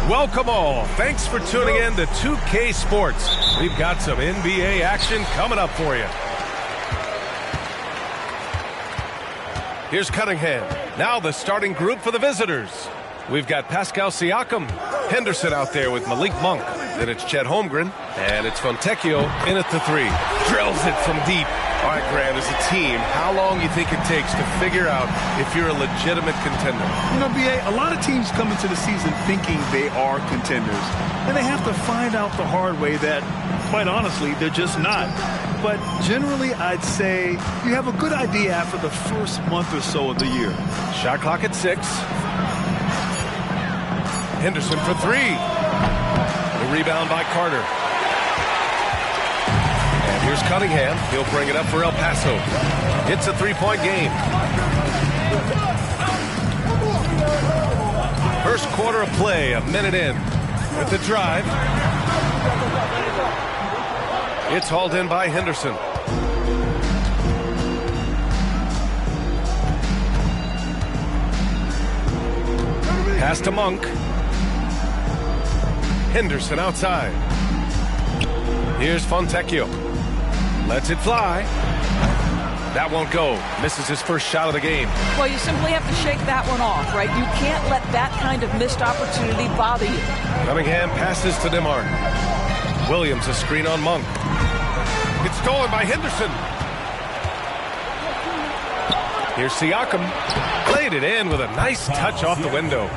Welcome all. Thanks for tuning in to 2K Sports. We've got some NBA action coming up for you. Here's Cunningham. Now the starting group for the visitors. We've got Pascal Siakam, Henderson out there with Malik Monk. Then it's Chet Holmgren, and it's Fontecchio in at the 3. Drills it from deep. All right, Grant, as a team, how long do you think it takes to figure out if you're a legitimate contender? You know, B.A., a lot of teams come into the season thinking they are contenders, and they have to find out the hard way that, quite honestly, they're just not. But generally, I'd say you have a good idea after the first month or so of the year. Shot clock at 6. Henderson for 3. The rebound by Carter. And here's Cunningham. He'll bring it up for El Paso. It's a 3-point game. First quarter of play, a minute in. With the drive. It's hauled in by Henderson. Pass to Monk. Henderson outside. Here's Fontecchio. Lets it fly. That won't go. Misses his first shot of the game. Well, you simply have to shake that one off, right? You can't let that kind of missed opportunity bother you. Cunningham passes to DeMar. Williams a screen on Monk. It's stolen by Henderson. Here's Siakam. Played it in with a nice touch off the window.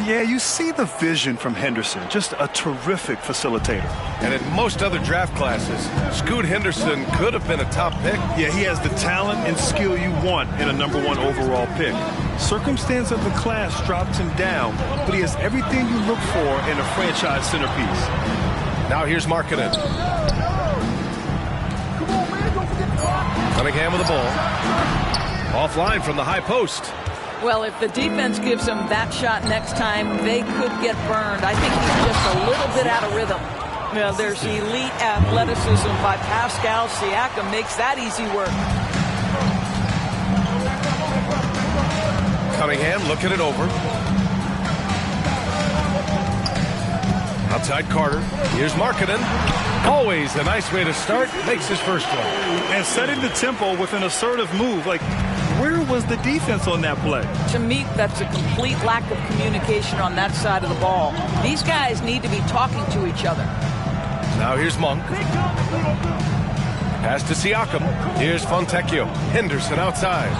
Yeah, you see the vision from Henderson. Just a terrific facilitator. And in most other draft classes, Scoot Henderson could have been a top pick. Yeah, he has the talent and skill you want in a #1 overall pick. Circumstance of the class drops him down, but he has everything you look for in a franchise centerpiece. Now here's Markkanen. Cunningham with the ball. Offline from the high post. Well, if the defense gives him that shot next time, they could get burned. I think he's just a little bit out of rhythm. Now, there's elite athleticism by Pascal Siakam. Makes that easy work. Cunningham looking it over. Outside Carter. Here's Markkanen. Always a nice way to start. Makes his first one. And setting the tempo with an assertive move. Like, where was the defense on that play? To me, that's a complete lack of communication on that side of the ball. These guys need to be talking to each other. Now here's Monk. Pass to Siakam. Here's Fontecchio. Henderson outside.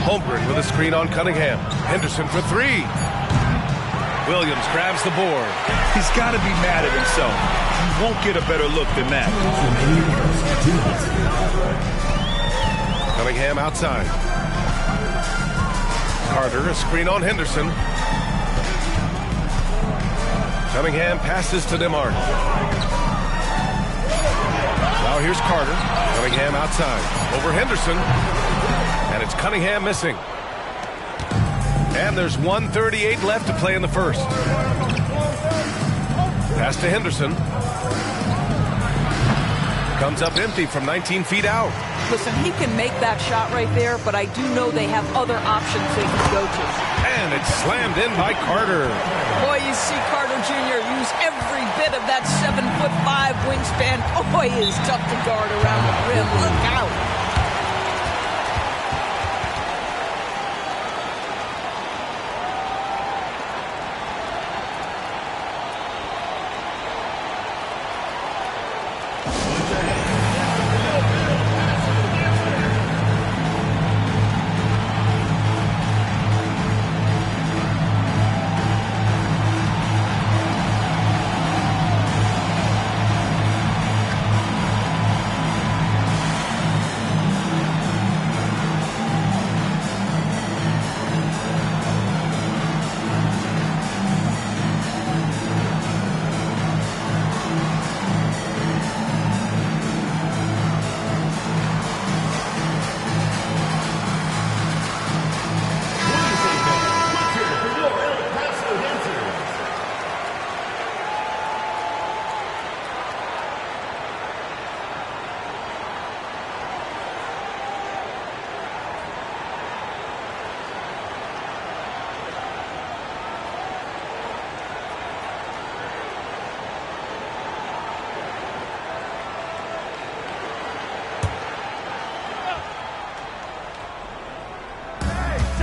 Holmgren with a screen on Cunningham. Henderson for 3. Williams grabs the board. He's got to be mad at himself. You won't get a better look than that. Cunningham outside. Carter, a screen on Henderson. Cunningham passes to DeMar. Now here's Carter. Cunningham outside. Over Henderson. And it's Cunningham missing. And there's 1:38 left to play in the first. Pass to Henderson. Comes up empty from 19 feet out. Listen, he can make that shot right there, but I do know they have other options they can go to. And it's slammed in by Carter. Boy, you see Carter Jr. use every bit of that 7'5" wingspan. Boy, he is tough to guard around the rim. Look out.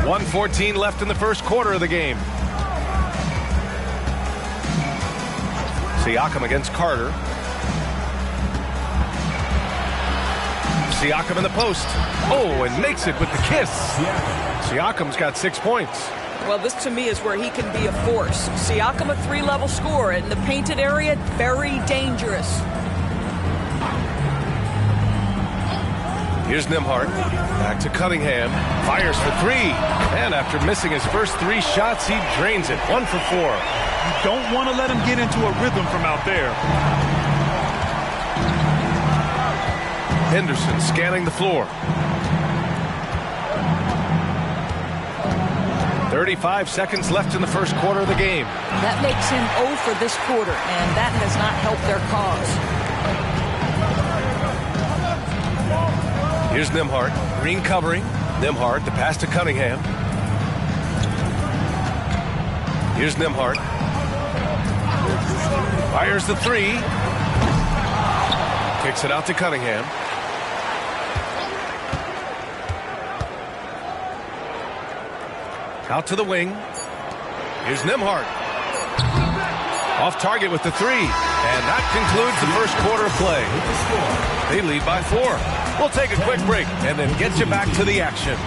1:14 left in the first quarter of the game. Siakam against Carter. Siakam in the post. Oh, and makes it with the kiss. Siakam's got 6 points. Well, this to me is where he can be a force. Siakam, a 3-level scorer in the painted area, very dangerous. Here's Nembhard. Back to Cunningham. Fires for 3. And after missing his first 3 shots, he drains it. 1 for 4. You don't want to let him get into a rhythm from out there. Henderson scanning the floor. 35 seconds left in the first quarter of the game. That makes him 0 for this quarter, and that has not helped their cause. Here's Nembhard. Green covering. Nembhard, the pass to Cunningham. Here's Nembhard. Fires the 3. Kicks it out to Cunningham. Out to the wing. Here's Nembhard. Off target with the 3. And that concludes the first quarter of play. They lead by 4. We'll take a quick break and then get you back to the action.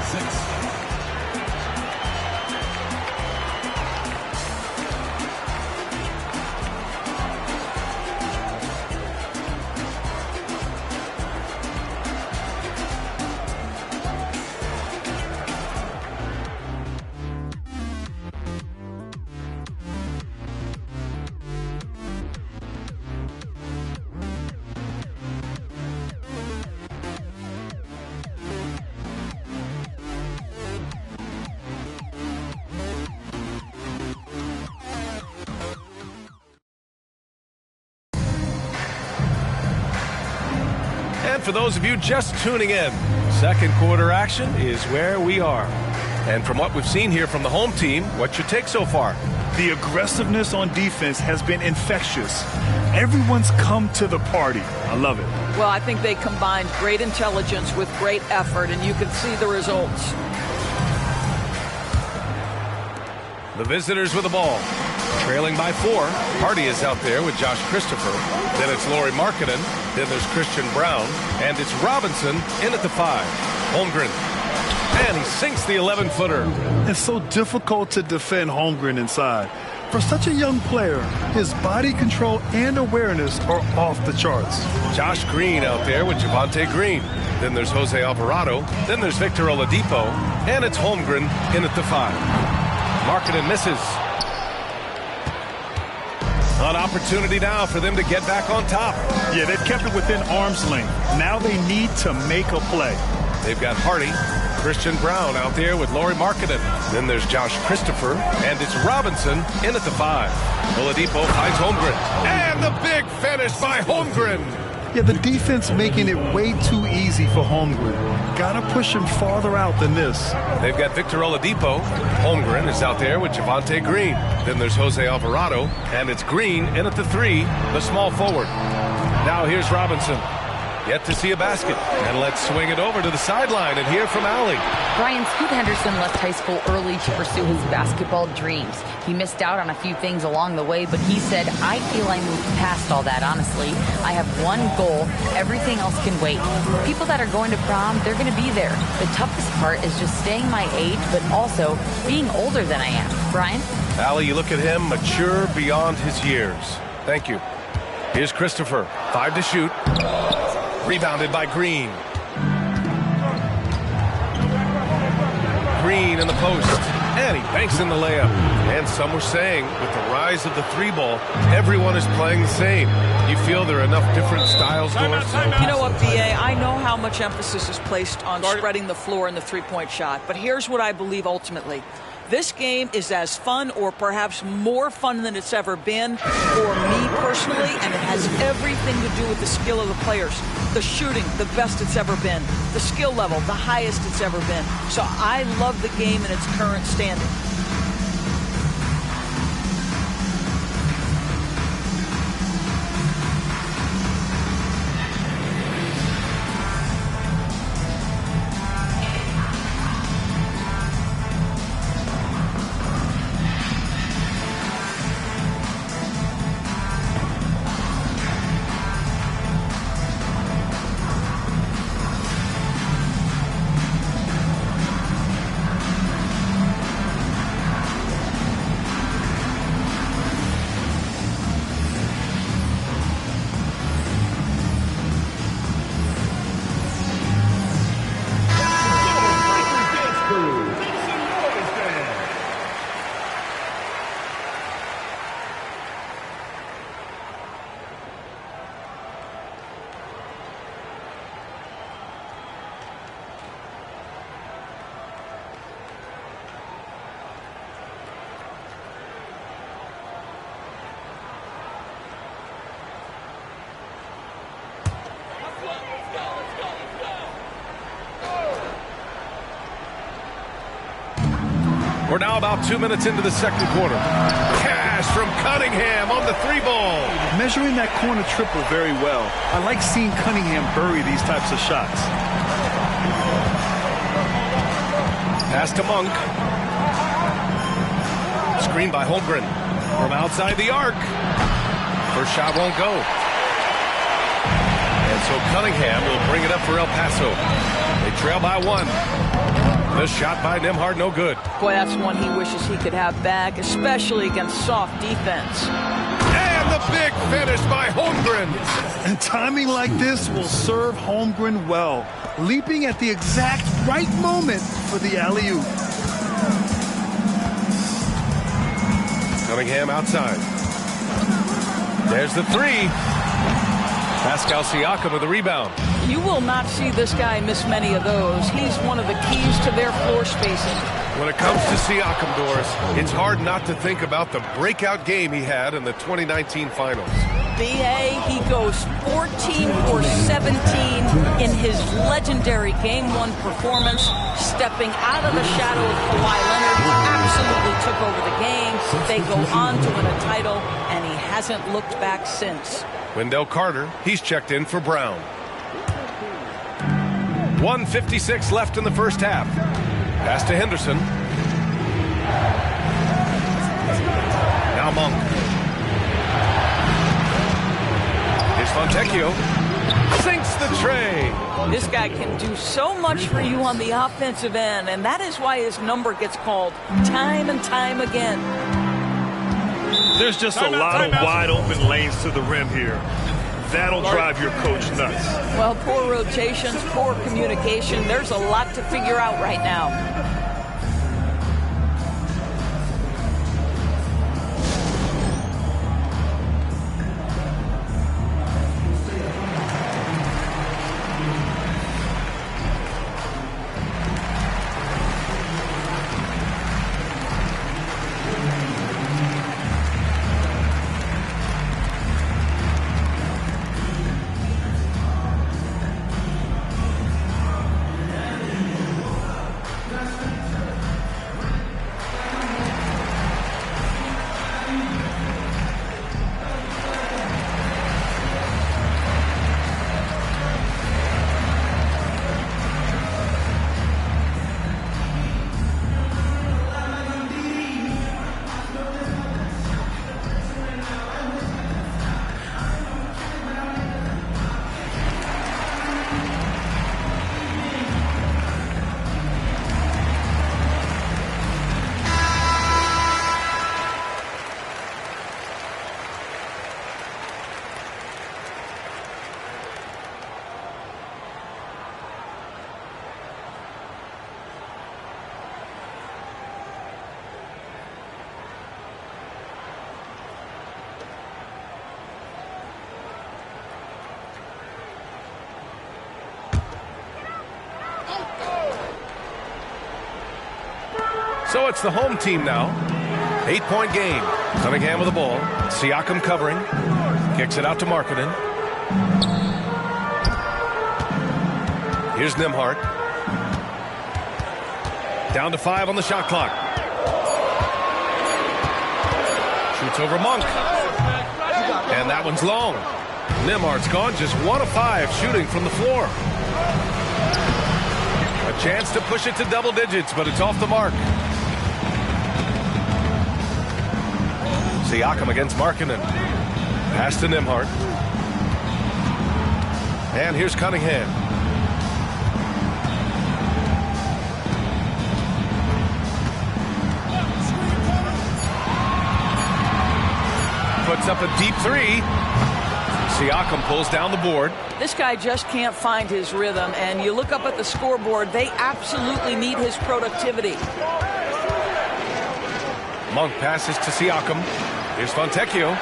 For those of you just tuning in, second quarter action is where we are. And from what we've seen here from the home team, what's your take so far? The aggressiveness on defense has been infectious. Everyone's come to the party. I love it. Well, I think they combined great intelligence with great effort, and you can see the results. The visitors with the ball. Trailing by 4. Hardy is out there with Josh Christopher. Then it's Lauri Markkanen. Then there's Christian Braun. And it's Robinson in at the 5. Holmgren. And he sinks the 11-footer. It's so difficult to defend Holmgren inside. For such a young player, his body control and awareness are off the charts. Josh Green out there with Javonte Green. Then there's Jose Alvarado. Then there's Victor Oladipo. And it's Holmgren in at the 5. Markkanen misses. An opportunity now for them to get back on top. Yeah, they've kept it within arm's length. Now they need to make a play. They've got Hardy, Christian Braun out there with Lauri Markkanen. Then there's Josh Christopher, and it's Robinson in at the 5. Oladipo finds Holmgren. And the big finish by Holmgren. Yeah, the defense making it way too easy for Holmgren. Gotta push him farther out than this. They've got Victor Oladipo. Holmgren is out there with Javonte Green. Then there's Jose Alvarado, and it's Green in at the 3, the small forward. Now here's Robinson. Yet to see a basket. And let's swing it over to the sideline and hear from Allie. Brian, Scoot Henderson left high school early to pursue his basketball dreams. He missed out on a few things along the way, but he said, I feel I moved past all that, honestly. I have one goal. Everything else can wait. People that are going to prom, they're going to be there. The toughest part is just staying my age, but also being older than I am. Brian? Allie, you look at him, mature beyond his years. Thank you. Here's Christopher. 5 to shoot. Rebounded by Green. Green in the post. And he banks in the layup. And some were saying, with the rise of the 3-ball, everyone is playing the same. You feel there are enough different styles going on? You know what, B.A., I know how much emphasis is placed on spreading the floor in the three-point shot. But here's what I believe ultimately. This game is as fun or perhaps more fun than it's ever been for me personally, and it has everything to do with the skill of the players. The shooting, the best it's ever been. The skill level, the highest it's ever been. So I love the game in its current standing. We're now about 2 minutes into the second quarter. Cash from Cunningham on the 3-ball. Measuring that corner triple very well. I like seeing Cunningham bury these types of shots. Pass to Monk. Screen by Holmgren from outside the arc. First shot won't go. And so Cunningham will bring it up for El Paso. They trail by 1. The shot by Nembhard, no good. Boy, that's one he wishes he could have back, especially against soft defense. And the big finish by Holmgren. And timing like this will serve Holmgren well. Leaping at the exact right moment for the alley-oop. Cunningham outside. There's the 3. Pascal Siakam with the rebound. You will not see this guy miss many of those. He's one of the keys to their floor spacing. When it comes to Siakam, Doris, it's hard not to think about the breakout game he had in the 2019 finals. B.A., he goes 14 for 17 in his legendary Game 1 performance, stepping out of the shadow of Kawhi Leonard. He absolutely took over the game. They go on to win a title, and he hasn't looked back since. Wendell Carter, he's checked in for Brown. 1:56 left in the first half. Pass to Henderson. Now Monk. Here's Fontecchio. Sinks the tray. This guy can do so much for you on the offensive end, and that is why his number gets called time and time again. There's just a lot of wide open lanes to the rim here. That'll drive your coach nuts. Well, poor rotations, poor communication. There's a lot to figure out right now. So it's the home team now. 8-point game. Cunningham with the ball. Siakam covering. Kicks it out to Markkanen. Here's Nembhard. Down to 5 on the shot clock. Shoots over Monk. And that one's long. Nembhard's gone just 1 of 5 shooting from the floor. A chance to push it to double digits, but it's off the mark. Siakam against Markkanen. Pass to Nembhard. And here's Cunningham. Puts up a deep 3. Siakam pulls down the board. This guy just can't find his rhythm, and you look up at the scoreboard, they absolutely need his productivity. Monk passes to Siakam. Here's Fontecchio.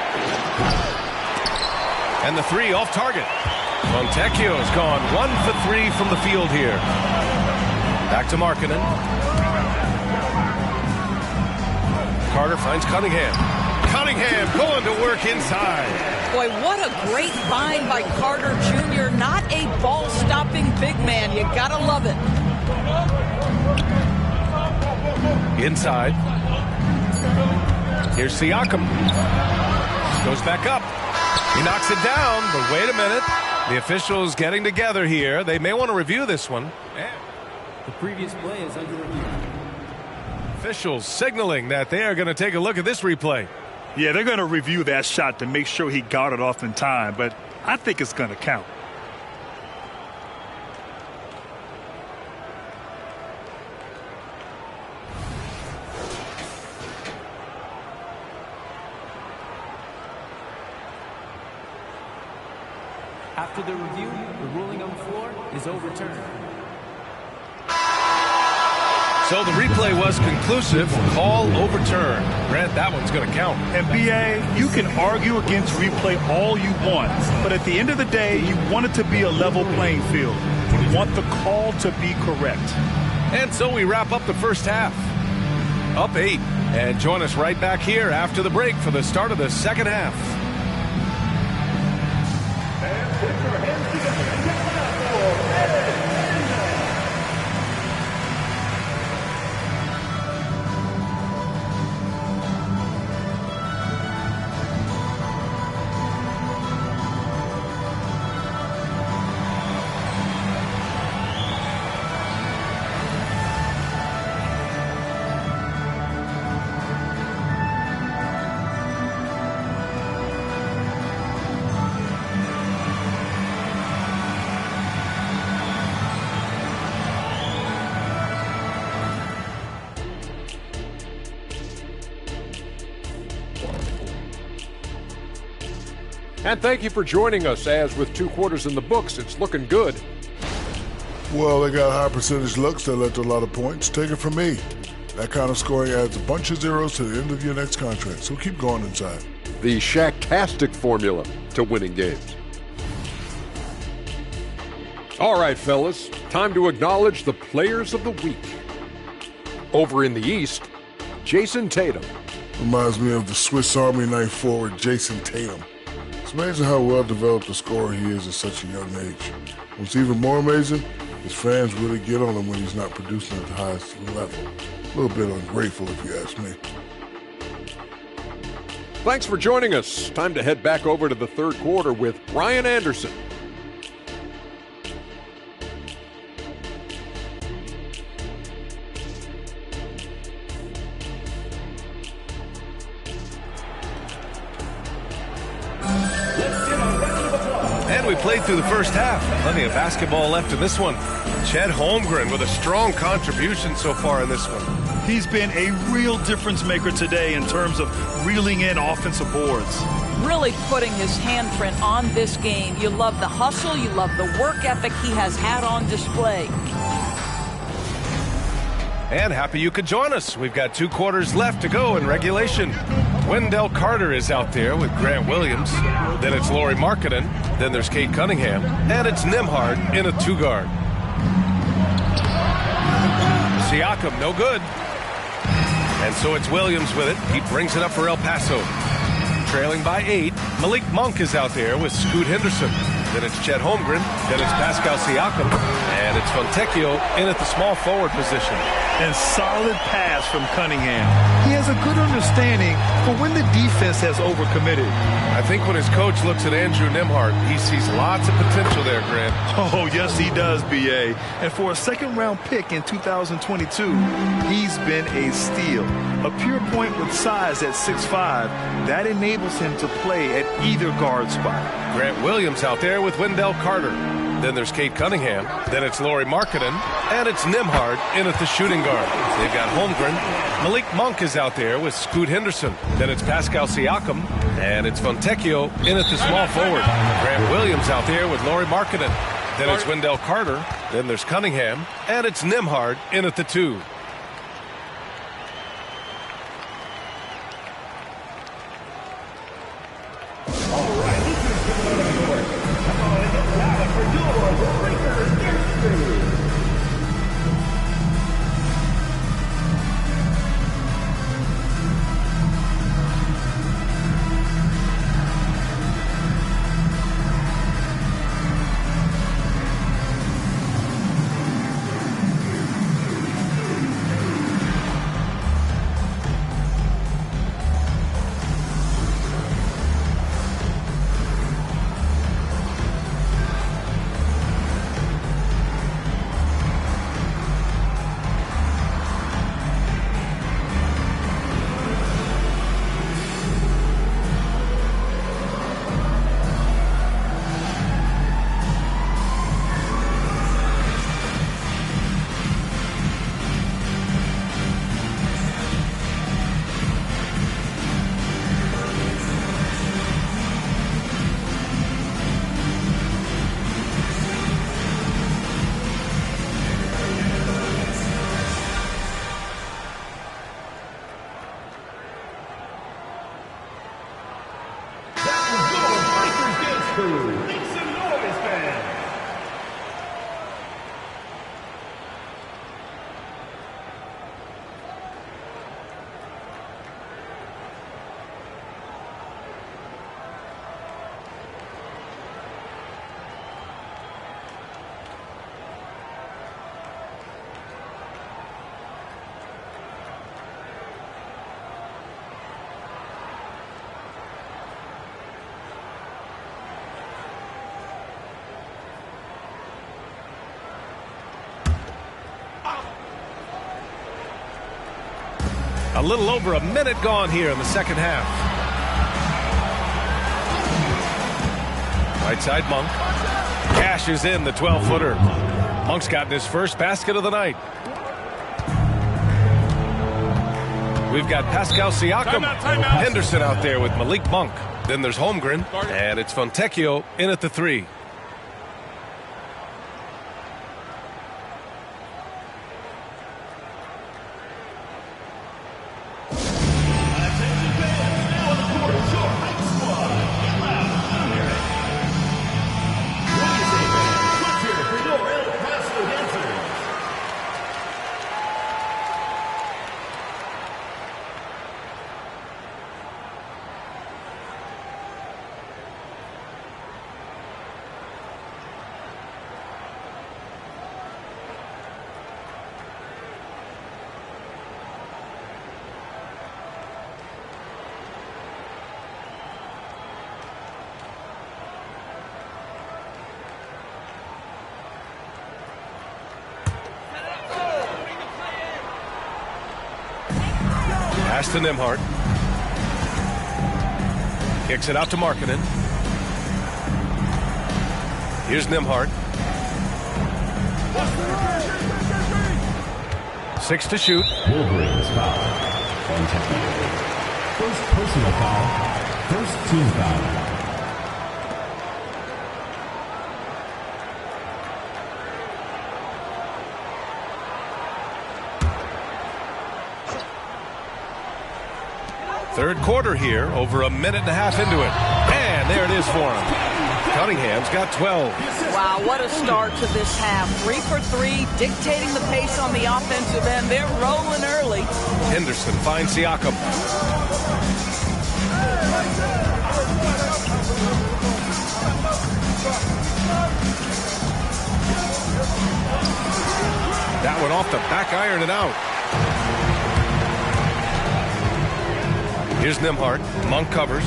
And the 3 off target. Fontecchio's gone 1 for 3 from the field here. Back to Markkanen. Carter finds Cunningham. Cunningham going to work inside. Boy, what a great find by Carter Jr. Not a ball-stopping big man. You gotta love it. He Inside. Here's Siakam. Goes back up. He knocks it down, but wait a minute. The officials getting together here. They may want to review this one. The previous play is under review. Officials signaling that they are going to take a look at this replay. Yeah, they're going to review that shot to make sure he got it off in time, but I think it's going to count. After the review, the ruling on the floor is overturned. So the replay was conclusive. Call overturned. Grant, that one's going to count. And BA, you can argue against replay all you want, but at the end of the day, you want it to be a level playing field. You want the call to be correct. And so we wrap up the first half. Up 8. And join us right back here after the break for the start of the second half. And thank you for joining us, as with 2 quarters in the books, it's looking good. Well, they got high percentage looks that led to a lot of points. Take it from me. That kind of scoring adds a bunch of zeros to the end of your next contract, so keep going inside. The Shaq-tastic formula to winning games. All right, fellas, time to acknowledge the players of the week. Over in the East, Jason Tatum. Reminds me of the Swiss Army knife forward Jason Tatum. It's amazing how well-developed a scorer he is at such a young age. What's even more amazing, his fans really get on him when he's not producing at the highest level. A little bit ungrateful, if you ask me. Thanks for joining us. Time to head back over to the third quarter with Brian Anderson. And we played through the first half. Plenty of basketball left in this one. Chet Holmgren with a strong contribution so far in this one. He's been a real difference maker today in terms of reeling in offensive boards. Really putting his handprint on this game. You love the hustle. You love the work ethic he has had on display. And happy you could join us. We've got 2 quarters left to go in regulation. Wendell Carter is out there with Grant Williams. Then it's Lauri Markkanen. Then there's Cade Cunningham. And it's Nembhard in a 2-guard. Siakam, no good. And so it's Williams with it. He brings it up for El Paso. Trailing by 8. Malik Monk is out there with Scoot Henderson. Then it's Chet Holmgren. Then it's Pascal Siakam. And it's Fontecchio in at the small forward position. And solid pass from Cunningham. He has a good understanding for when the defense has overcommitted. I think when his coach looks at Andrew Nembhard, he sees lots of potential there, Grant. Oh, yes, he does, B.A. And for a second-round pick in 2022, he's been a steal. A pure point with size at 6'5", that enables him to play at either guard spot. Grant Williams out there with Wendell Carter. Then there's Cade Cunningham. Then it's Lauri Markkanen. And it's Nembhard in at the shooting guard. They've got Holmgren. Malik Monk is out there with Scoot Henderson. Then it's Pascal Siakam. And it's Fontecchio in at the small forward. Grant Williams out there with Lauri Markkanen. Then it's Wendell Carter. Then there's Cunningham. And it's Nembhard in at the 2. A little over a minute gone here in the second half. Right side, Monk. Cashes in the 12-footer. Monk's gotten his first basket of the night. We've got Pascal Siakam. Timeout. Henderson out there with Malik Monk. Then there's Holmgren. And it's Fontecchio in at the 3. Pass to Nembhard. Kicks it out to Markkanen. Here's Nembhard. 6 to shoot. Wolverines foul. First personal foul. First team foul. Third quarter here, over a minute and a half into it. And there it is for him. Cunningham's got 12. Wow, what a start to this half. 3 for 3, dictating the pace on the offensive end. They're rolling early. Henderson finds Siakam. That one off the back iron and out. Here's Nembhard. Monk covers.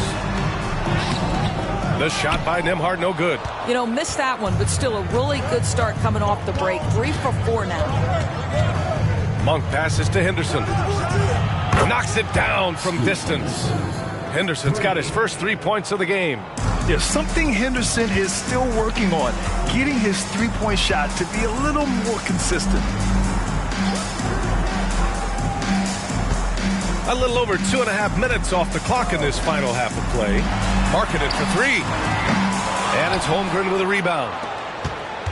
The shot by Nembhard, no good. You know, missed that one, but still a really good start coming off the break. 3 for 4 now. Monk passes to Henderson. Knocks it down from distance. Henderson's got his first 3 points of the game. There's something Henderson is still working on, getting his three-point shot to be a little more consistent. A little over 2.5 minutes off the clock in this final half of play. Markkanen for 3. And it's Holmgren with a rebound.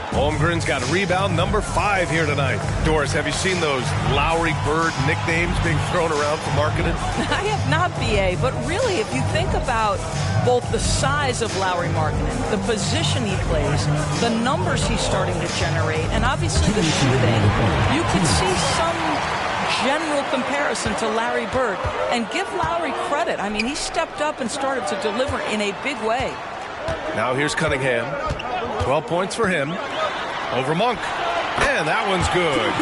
Holmgren's got a rebound number 5 here tonight. Doris, have you seen those Lowry Bird nicknames being thrown around for Markkanen? I have not, BA, but really, if you think about both the size of Lauri Markkanen, the position he plays, the numbers he's starting to generate, and obviously the shooting, you can see some general comparison to Larry Bird. And give Lowry credit. I mean, he stepped up and started to deliver in a big way. Now here's Cunningham. 12 points for him. Over Monk. And that one's good.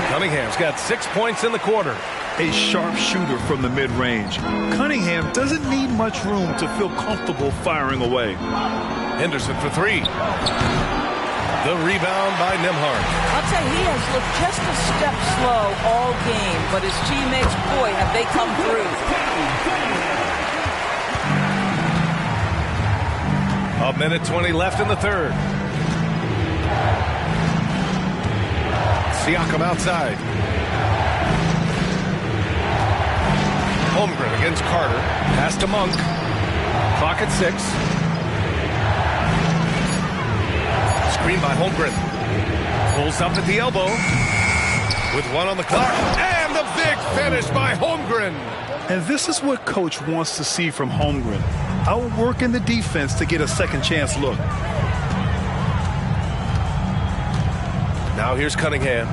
Cunningham's got 6 points in the quarter. A sharp shooter from the mid-range. Cunningham doesn't need much room to feel comfortable firing away. Henderson for 3. The rebound by Nembhard. I'll tell you, he has looked just a step slow all game, but his teammates, boy, have they come through. A minute 20 left in the third. Siakam outside. Holmgren against Carter. Pass to Monk. Clock at 6. Screen by Holmgren. Pulls up at the elbow. With 1 on the clock. And the big finish by Holmgren. And this is what Coach wants to see from Holmgren. Outwork in the defense to get a second chance look. Now here's Cunningham.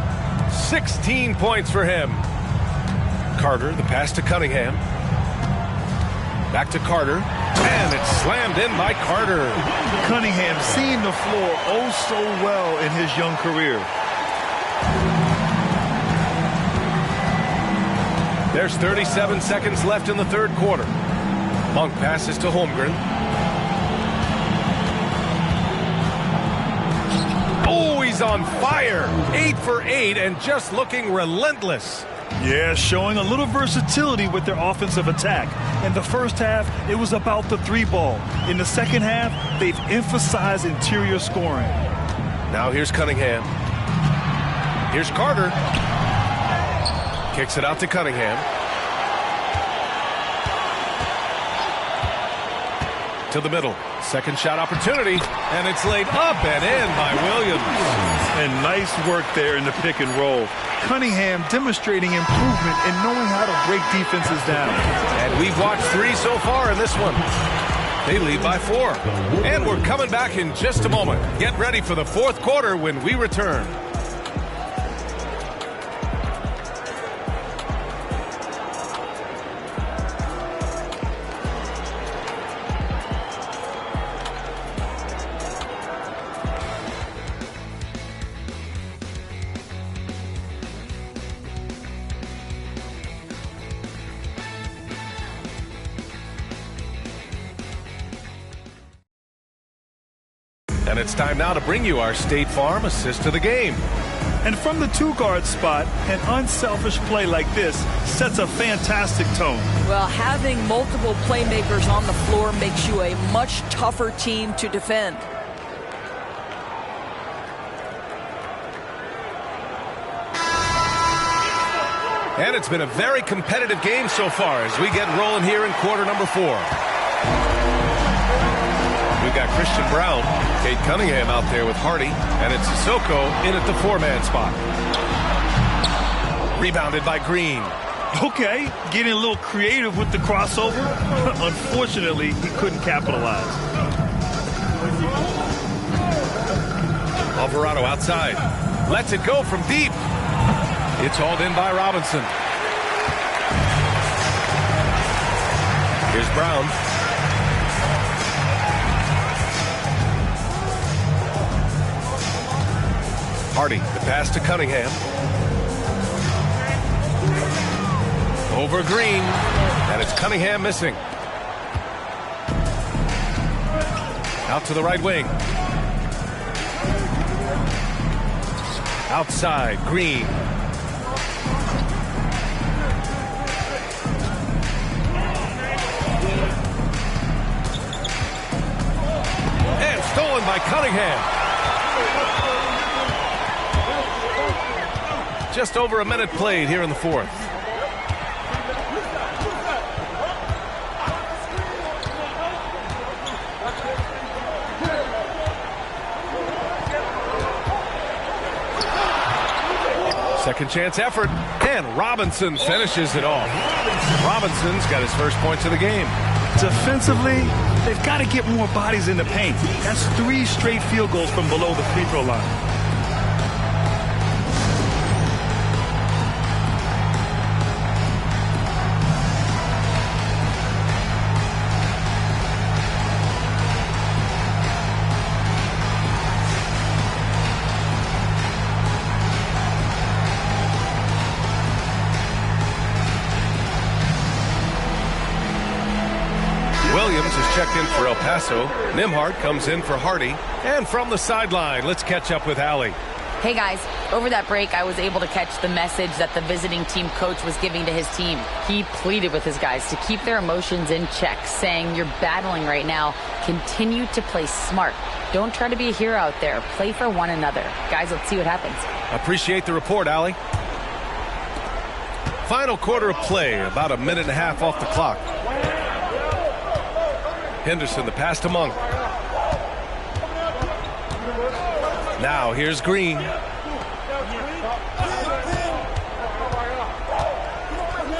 16 points for him. Carter, the pass to Cunningham. Back to Carter. And it's slammed in by Carter. Cunningham seeing the floor oh so well in his young career. There's 37 seconds left in the third quarter. Monk passes to Holmgren. Oh, he's on fire. 8 for 8 and just looking relentless. Yeah, showing a little versatility with their offensive attack. In the first half, it was about the three ball. In the second half, they've emphasized interior scoring. Now here's Cunningham. Here's Carter. Kicks it out to Cunningham. To the middle. Second shot opportunity. And it's laid up and in by Williams. And nice work there in the pick and roll. Cunningham demonstrating improvement in knowing how to break defenses down. And we've watched 3 so far in this one. They lead by 4. And we're coming back in just a moment. Get ready for the fourth quarter when we return. And it's time now to bring you our State Farm assist to the game. And from the 2-guard spot, an unselfish play like this sets a fantastic tone. Well, having multiple playmakers on the floor makes you a much tougher team to defend. And it's been a very competitive game so far as we get rolling here in quarter number 4. We've got Christian Brown, Cade Cunningham out there with Hardy, and it's Sissoko in at the 4-man spot. Rebounded by Green. Okay, getting a little creative with the crossover. Unfortunately, he couldn't capitalize. Alvarado outside. Lets it go from deep. It's hauled in by Robinson. Here's Brown. Hardy, the pass to Cunningham. Over Green, and it's Cunningham missing. Out to the right wing. Outside, Green. And stolen by Cunningham. Just over a minute played here in the fourth. Second chance effort, and Robinson finishes it off. Robinson's got his first points of the game. Defensively, they've got to get more bodies in the paint. That's 3 straight field goals from below the free throw line. Williams is checked in for El Paso. Nembhard comes in for Hardy. And from the sideline, let's catch up with Allie. Hey guys, over that break, I was able to catch the message that the visiting team coach was giving to his team. He pleaded with his guys to keep their emotions in check, saying, "You're battling right now. Continue to play smart. Don't try to be a hero out there. Play for one another." Guys, let's see what happens. Appreciate the report, Allie. Final quarter of play, about a minute and a half off the clock. Henderson, the pass to Monk. Now here's Green.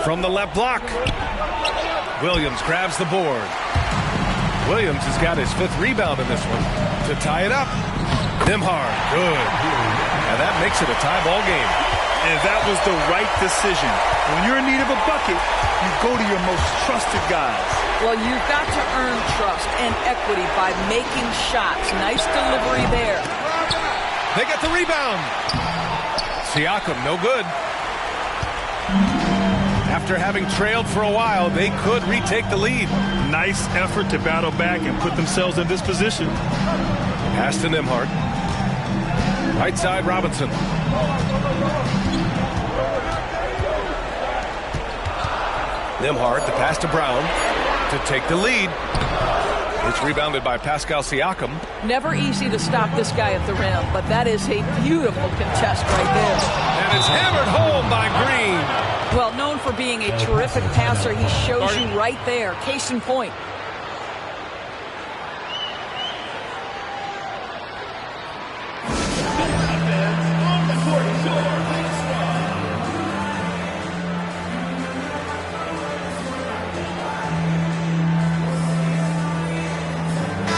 From the left block. Williams grabs the board. Williams has got his 5th rebound in this one to tie it up. Nembhard, good. And that makes it a tie ball game. And that was the right decision. When you're in need of a bucket, you go to your most trusted guys. Well, you've got to earn trust and equity by making shots. Nice delivery there. They get the rebound. Siakam, no good. After having trailed for a while, they could retake the lead. Nice effort to battle back and put themselves in this position. Pass to Nembhard. Right side, Robinson. Nembhard, the pass to Brown to take the lead. It's rebounded by Pascal Siakam. Never easy to stop this guy at the rim, but that is a beautiful contest right there. And it's hammered home by Green. Well, known for being a terrific passer, he shows you right there. Case in point.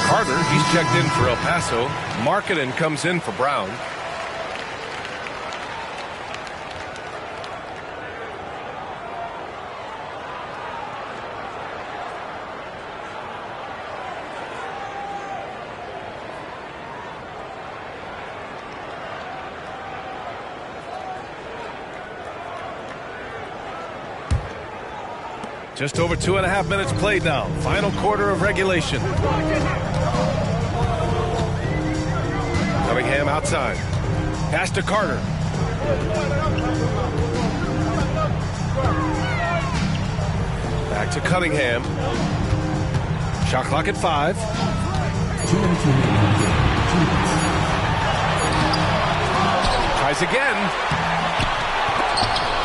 Carter, he's checked in for El Paso. Markkanen comes in for Brown. Just over 2.5 minutes played now. Final quarter of regulation. Cunningham outside. Pass to Carter. Back to Cunningham. Shot clock at 5. Tries again.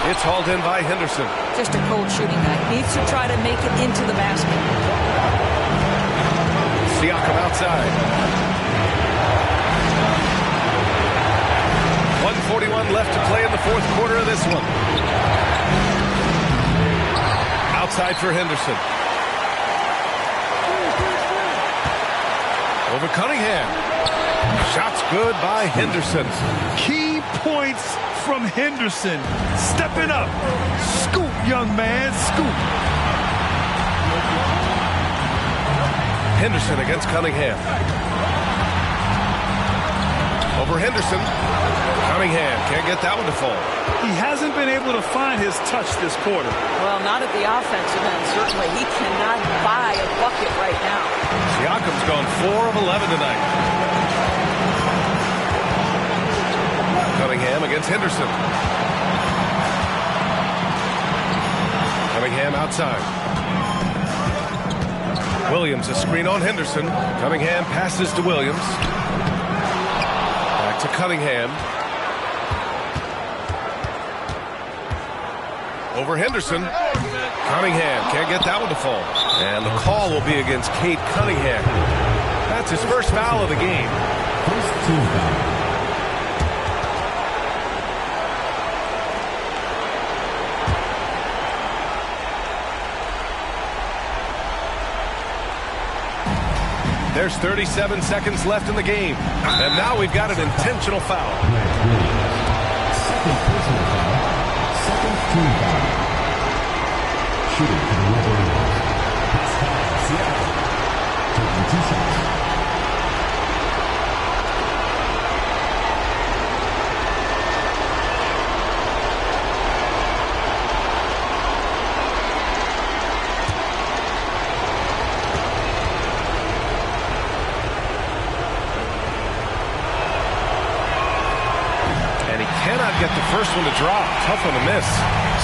It's hauled in by Henderson. Just a cold shooting night. Needs to try to make it into the basket. Siakam outside. 1:41 left to play in the fourth quarter of this one. Outside for Henderson. Over Cunningham. Shots good by Henderson. Key points from Henderson. Stepping up. Scoop, young man. Scoop. Henderson against Cunningham. Over Henderson. Cunningham can't get that one to fall. He hasn't been able to find his touch this quarter. Well, not at the offensive end, certainly. He cannot buy a bucket right now. Siakam's gone 4 of 11 tonight. Cunningham against Henderson. Cunningham outside. Williams a screen on Henderson. Cunningham passes to Williams. Back to Cunningham. Over Henderson. Cunningham can't get that one to fall. And the call will be against Cade Cunningham. That's his first foul of the game. First team foul. There's 37 seconds left in the game. And now we've got an intentional foul. Second personal foul. Second team foul. Shooting for the Red Wings. Pascal Siakam. Taking 2 shots. Get the first one to drop. Tough one to miss.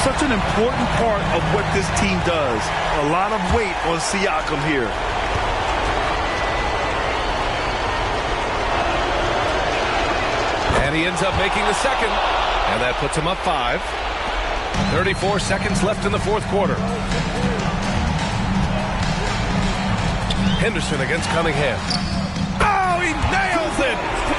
Such an important part of what this team does. A lot of weight on Siakam here. And he ends up making the second. And that puts him up 5. 34 seconds left in the fourth quarter. Henderson against Cunningham. Oh, he nails it!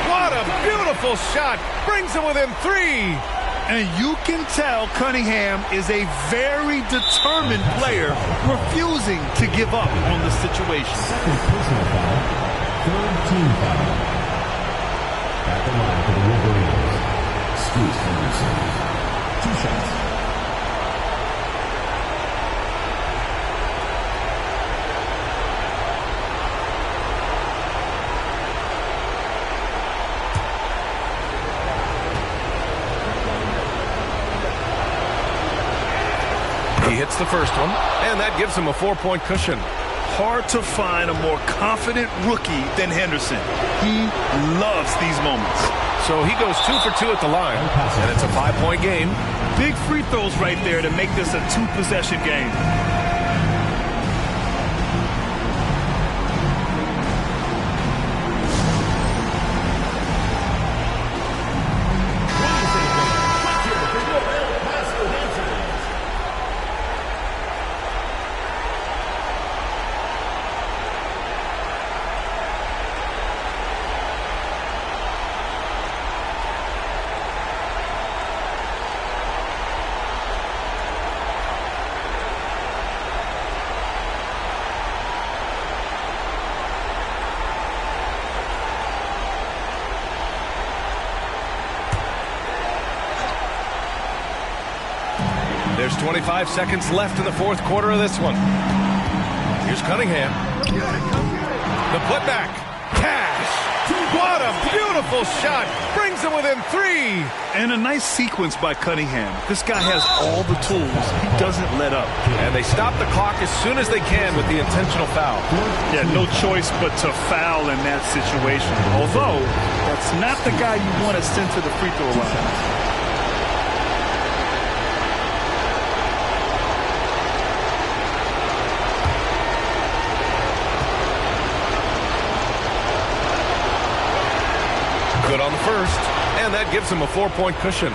What a beautiful shot! Brings him within 3. And you can tell Cunningham is a very determined player, refusing to give up on the situation. Second personal foul. Third team foul. At the line for the Wolverines. Scoot Henderson. 2 shots. He hits the first one, and that gives him a 4-point cushion. Hard to find a more confident rookie than Henderson. He loves these moments. So he goes 2 for 2 at the line, and it's a 5-point game. Big free throws right there to make this a 2-possession game. There's 25 seconds left in the fourth quarter of this one. Here's Cunningham. The putback. Cash. What a beautiful shot. Brings him within 3. And a nice sequence by Cunningham. This guy has all the tools. He doesn't let up. And they stop the clock as soon as they can with the intentional foul. Yeah, no choice but to foul in that situation. Although, that's not the guy you want to send to the free throw line. Good on the first, and that gives him a 4-point cushion.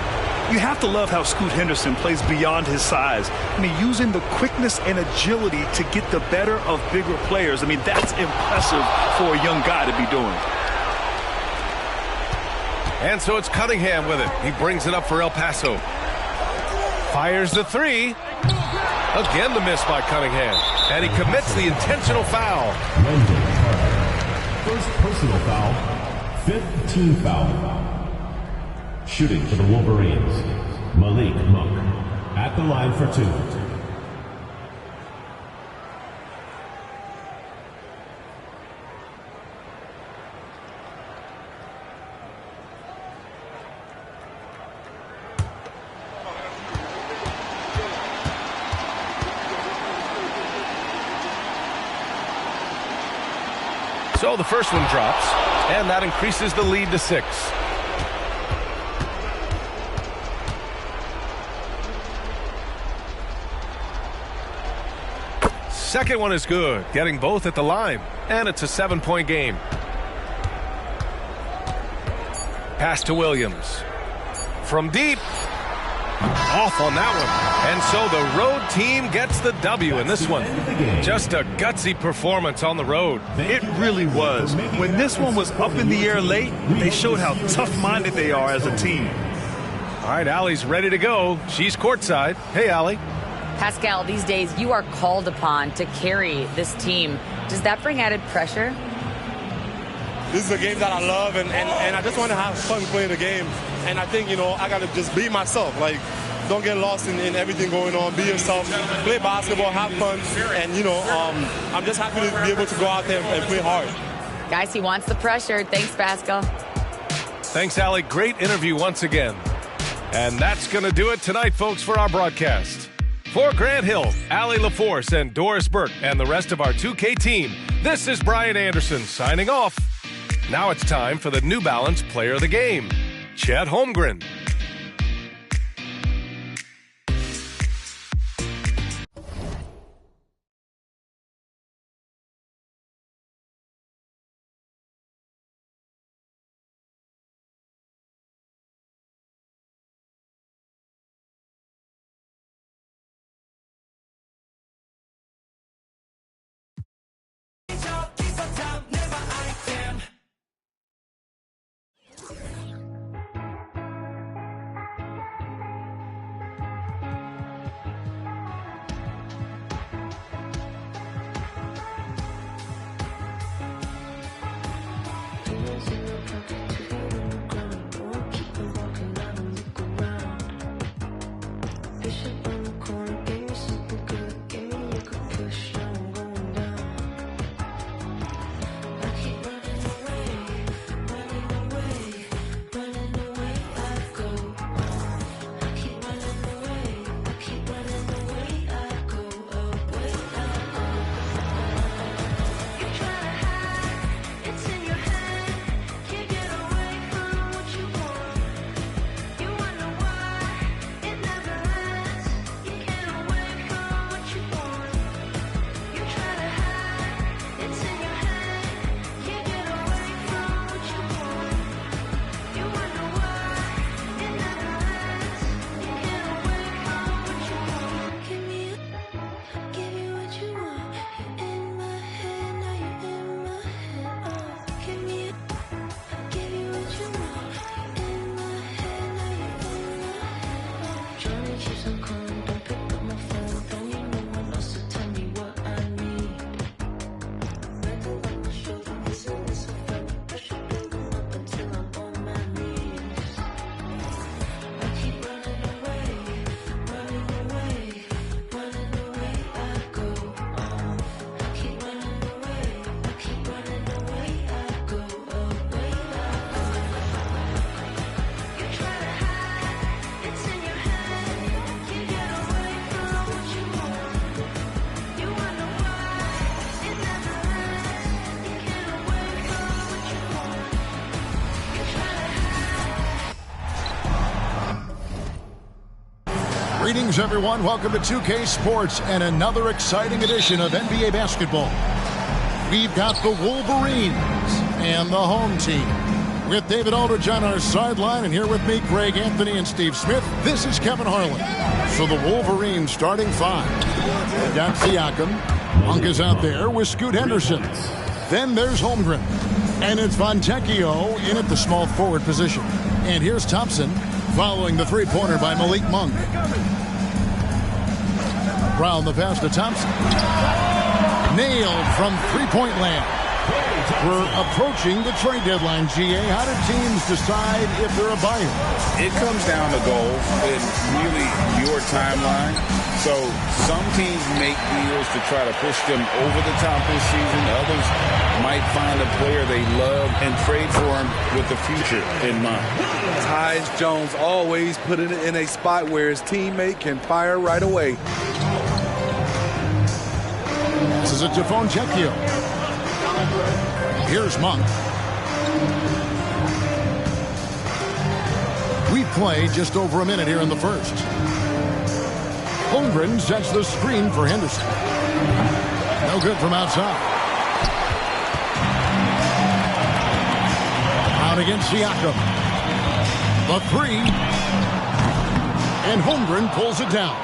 You have to love how Scoot Henderson plays beyond his size. I mean, using the quickness and agility to get the better of bigger players. I mean, that's impressive for a young guy to be doing. And so it's Cunningham with it. He brings it up for El Paso. Fires the 3. Again, the miss by Cunningham. And he commits the intentional foul. First personal foul. 5th team foul. Shooting for the Wolverines, Malik Monk at the line for 2. So the first one drops, and that increases the lead to 6. Second one is good, getting both at the line, and it's a 7-point game. Pass to Williams. From deep. Off on that one. And so the road team gets the W in this one. Just a gutsy performance on the road. It really was. When this one was up in the air late, they showed how tough-minded they are as a team. All right, Allie's ready to go. She's courtside. Hey, Allie. Pascal, these days you are called upon to carry this team. Does that bring added pressure? This is a game that I love, and I just want to have fun playing the game. And I think, I got to just be myself. Like, don't get lost in everything going on. Be yourself. Play basketball, have fun. And, I'm just happy to be able to go out there and play hard. Guys, he wants the pressure. Thanks, Pascal. Thanks, Allie. Great interview once again. And that's going to do it tonight, folks, for our broadcast. For Grant Hill, Allie LaForce, and Doris Burke, and the rest of our 2K team, this is Brian Anderson signing off. Now it's time for the New Balance Player of the Game, Chet Holmgren. It's in your head, can't get away from what you want. Greetings, everyone. Welcome to 2K Sports and another exciting edition of NBA basketball. We've got the Wolverines and the home team with David Aldridge on our sideline, and here with me, Greg Anthony and Steve Smith. This is Kevin Harlan. So the Wolverines starting five. They've got Siakam. Monk is out there with Scoot Henderson. Then there's Holmgren. And it's Fontecchio in at the small forward position. And here's Thompson following the three-pointer by Malik Monk. Brown the pass to Thompson. Nailed from three-point land. We're approaching the trade deadline, GA. How do teams decide if they're a buyer? It comes down to goals and really your timeline. So some teams make deals to try to push them over the top this season. Others might find a player they love and trade for him with the future in mind. Tyus Jones always put it in a spot where his teammate can fire right away. This is a Fontecchio. Here's Monk. We play just over a minute here in the first. Holmgren sets the screen for Henderson. No good from outside. Out against Siakam. The three. And Holmgren pulls it down.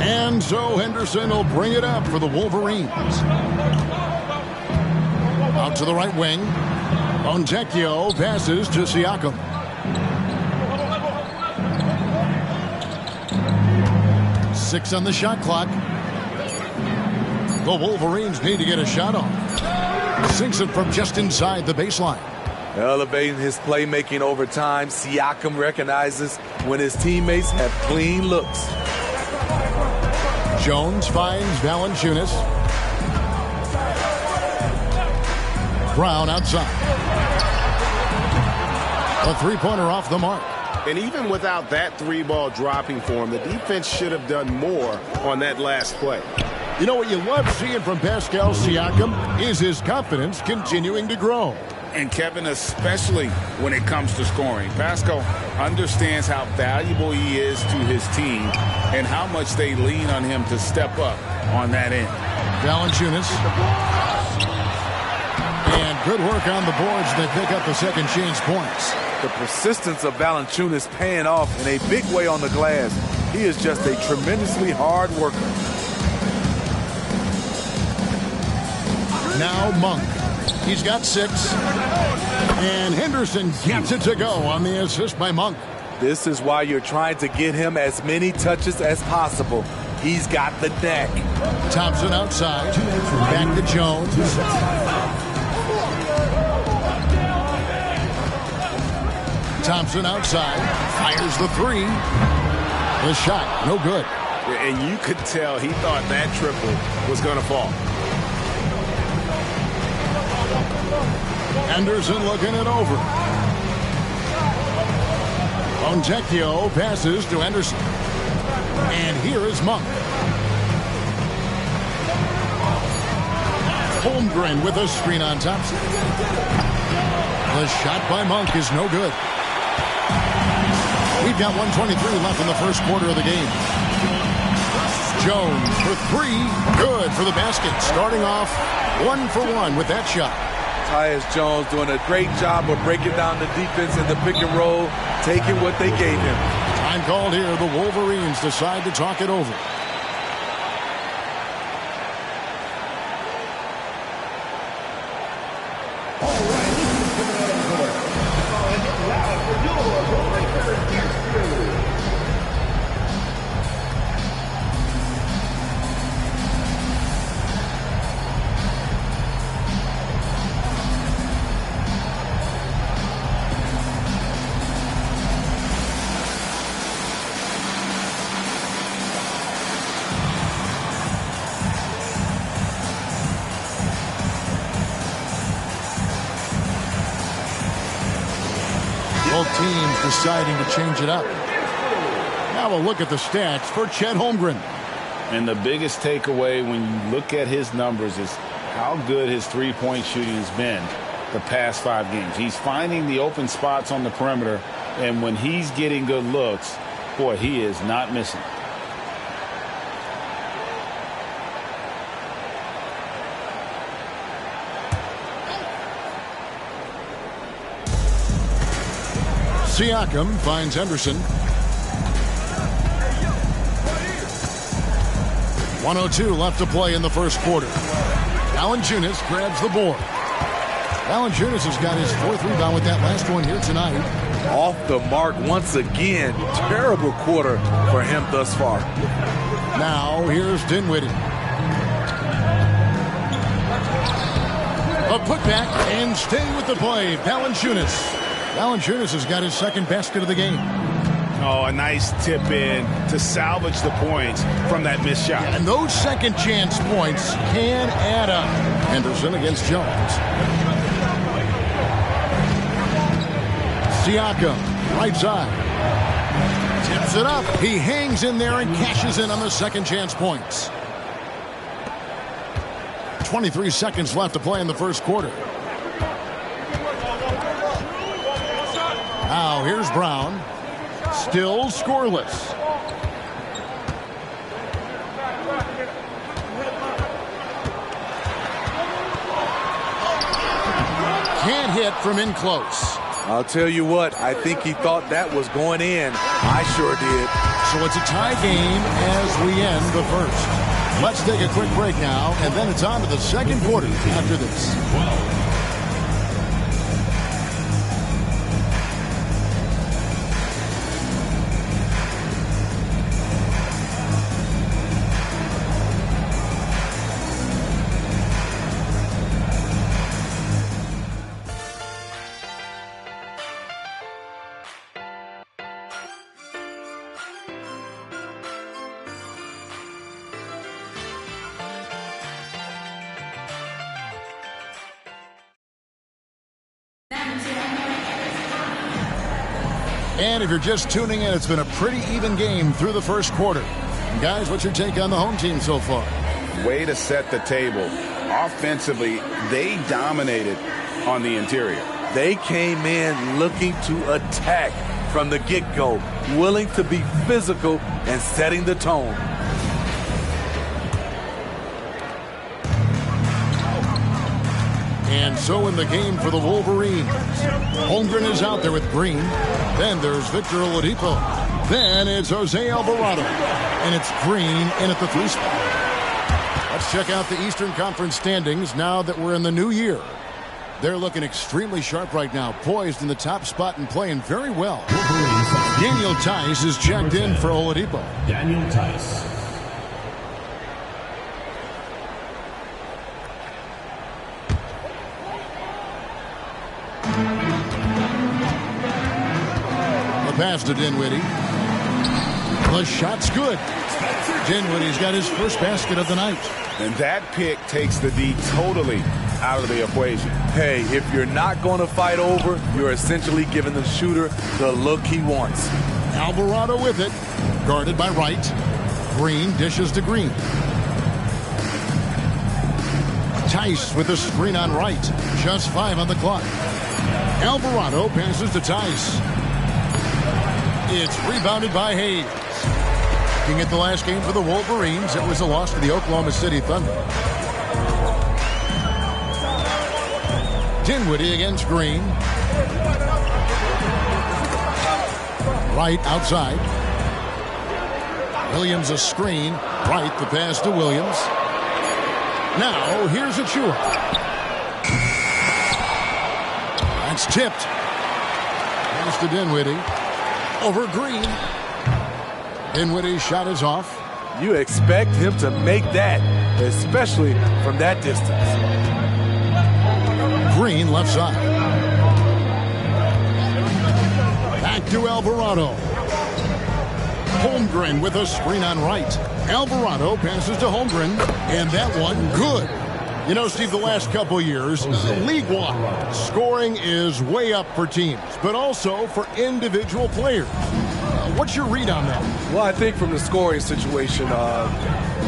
And so Henderson will bring it up for the Wolverines. Out to the right wing. Fontecchio passes to Siakam. Six on the shot clock. The Wolverines need to get a shot off. Sinks it from just inside the baseline. Elevating his playmaking over time, Siakam recognizes when his teammates have clean looks. Jones finds Valanciunas. Brown outside. A three-pointer off the mark. And even without that three-ball dropping for him, the defense should have done more on that last play. You know what you love seeing from Pascal Siakam is his confidence continuing to grow. And Kevin, especially when it comes to scoring. Pascal understands how valuable he is to his team and how much they lean on him to step up on that end. Valanciunas. And good work on the boards that pick up the second chance points. The persistence of Valanciunas paying off in a big way on the glass. He is just a tremendously hard worker. Now Monk. He's got 6. And Henderson gets it to go on the assist by Monk. This is why you're trying to get him as many touches as possible. He's got the neck. Thompson outside. Back to Jones. Thompson outside. Fires the three. The shot, no good. And you could tell he thought that triple was going to fall. Henderson looking it over. Fontecchio passes to Henderson. And here is Monk. Holmgren with a screen on Thompson. The shot by Monk is no good. We've got 1:23 left in the first quarter of the game. Jones for three. Good for the basket. Starting off 1 for 1 with that shot. Tyus Jones doing a great job of breaking down the defense in the pick and roll, taking what they gave him. Time called here. The Wolverines decide to talk it over. Both teams deciding to change it up. Now we'll look at the stats for Chet Holmgren. And the biggest takeaway when you look at his numbers is how good his three-point shooting has been the past 5 games. He's finding the open spots on the perimeter, and when he's getting good looks, Boy, he is not missing. Siakam finds Henderson. 1:02 left to play in the first quarter. Valanciunas grabs the board. Valanciunas has got his 4th rebound with that last one here tonight. Off the mark once again. Terrible quarter for him thus far. Now here's Dinwiddie. A putback and stay with the play. Valanciunas. Valanciunas has got his 2nd basket of the game. Oh, a nice tip in to salvage the points from that missed shot. And those second chance points can add up. Henderson against Jones. Siakam, right side. Tips it up. He hangs in there and cashes in on the second chance points. 23 seconds left to play in the first quarter. Now here's Brown. Still scoreless. Can't hit from in close. I'll tell you what, I think he thought that was going in. I sure did. So it's a tie game as we end the first. Let's take a quick break now, and then it's on to the second quarter after this. And if you're just tuning in, it's been a pretty even game through the first quarter. Guys, what's your take on the home team so far? Way to set the table. Offensively, they dominated on the interior. They came in looking to attack from the get-go, willing to be physical and setting the tone. And so in the game for the Wolverines, Holmgren is out there with Green. Then there's Victor Oladipo. Then it's Jose Alvarado. And it's Green in at the 3 spot. Let's check out the Eastern Conference standings now that we're in the new year. They're looking extremely sharp right now, poised in the top spot and playing very well. Daniel Tice is checked in for Oladipo. Daniel Tice. Pass to Dinwiddie. The shot's good. Dinwiddie's got his first basket of the night. And that pick takes the D totally out of the equation. Hey, if you're not going to fight over, you're essentially giving the shooter the look he wants. Alvarado with it. Guarded by Wright. Green dishes to Green. Tice with a screen on Wright. Just 5 on the clock. Alvarado passes to Tice. It's rebounded by Hayes. Looking at the last game for the Wolverines, it was a loss to the Oklahoma City Thunder. Dinwiddie against Green. Wright outside. Williams a screen. Wright the pass to Williams. Now here's Achua. That's tipped. Pass to Dinwiddie. Over Green. Dinwiddie's shot is off. You expect him to make that, especially from that distance. Green left side. Back to Alvarado. Holmgren with a screen on Wright. Alvarado passes to Holmgren, and that one good. You know, Steve, the last couple years, league-wide, scoring is way up for teams, but also for individual players. What's your read on that? Well, I think from the scoring situation,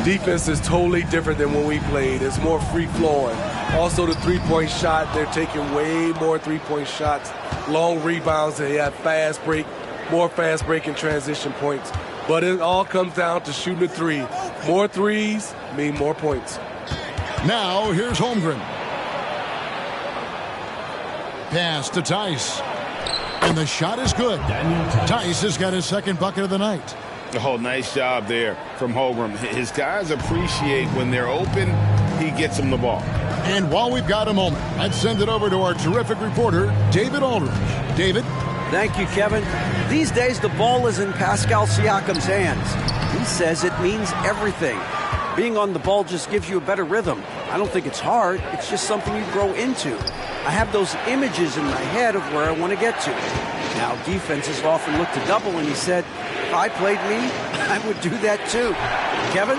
defense is totally different than when we played. It's more free-flowing. Also, the three-point shot, they're taking way more three-point shots, long rebounds, they have fast break. more fast-breaking transition points. But it all comes down to shooting a three. More threes mean more points. Now, here's Holmgren. Pass to Tice. And the shot is good. Tice has got his second bucket of the night. Oh, nice job there from Holmgren. His guys appreciate when they're open, he gets them the ball. And while we've got a moment, let's send it over to our terrific reporter, David Aldridge. David? Thank you, Kevin. These days, the ball is in Pascal Siakam's hands. He says it means everything. Being on the ball just gives you a better rhythm. I don't think it's hard. It's just something you grow into. I have those images in my head of where I want to get to. Now, defenses often look to double, and he said, if I played me, I would do that too. Kevin?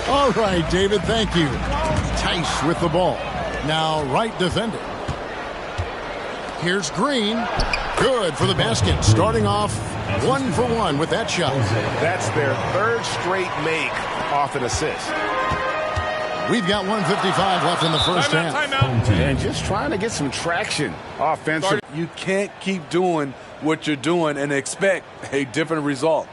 All right, David, thank you. Tice with the ball. Now, right defender. Here's Green. Good for the basket. Starting off 1 for 1 with that shot. That's their third straight make off an assist. We've got 1:55 left in the first half. And just trying to get some traction offensively. You can't keep doing what you're doing and expect a different result.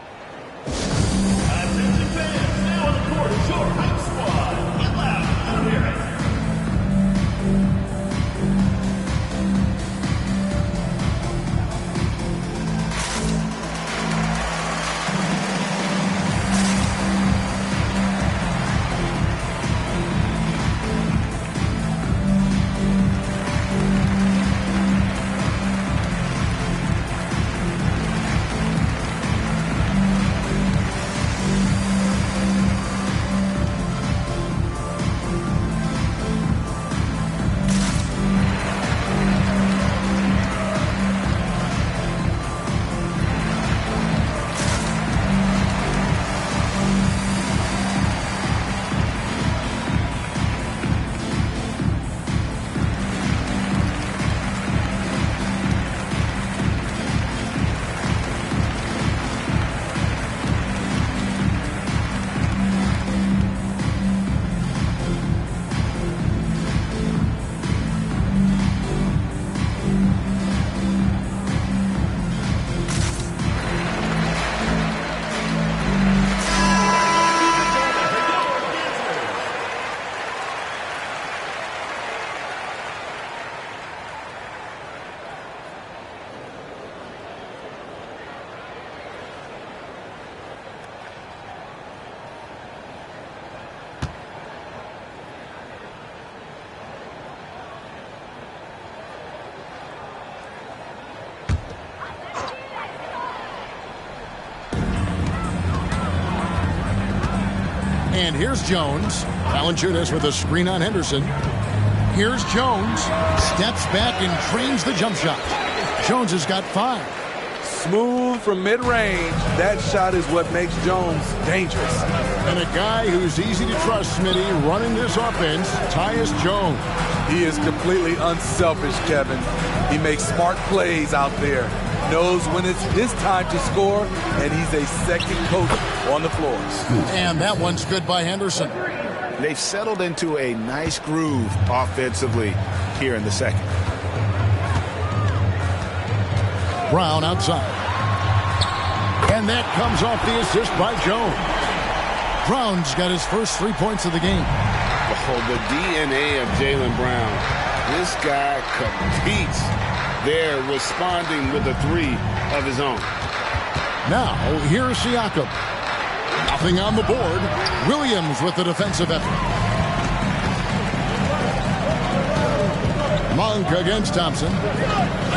And here's Jones. Valanciunas with a screen on Henderson. Here's Jones. Steps back and trains the jump shot. Jones has got 5. Smooth from mid-range. That shot is what makes Jones dangerous. And a guy who's easy to trust, Smitty, running this offense, Tyus Jones. He is completely unselfish, Kevin. He makes smart plays out there. Knows when it's his time to score, and he's a second coach on the floor. And that one's good by Henderson. They've settled into a nice groove offensively here in the second. Brown outside. And that comes off the assist by Jones. Brown's got his first 3 points of the game. Oh, the DNA of Jaylen Brown. This guy competes. They're responding with a 3 of his own. Now, here's Siakam. Nothing on the board. Williams with the defensive effort. Monk against Thompson.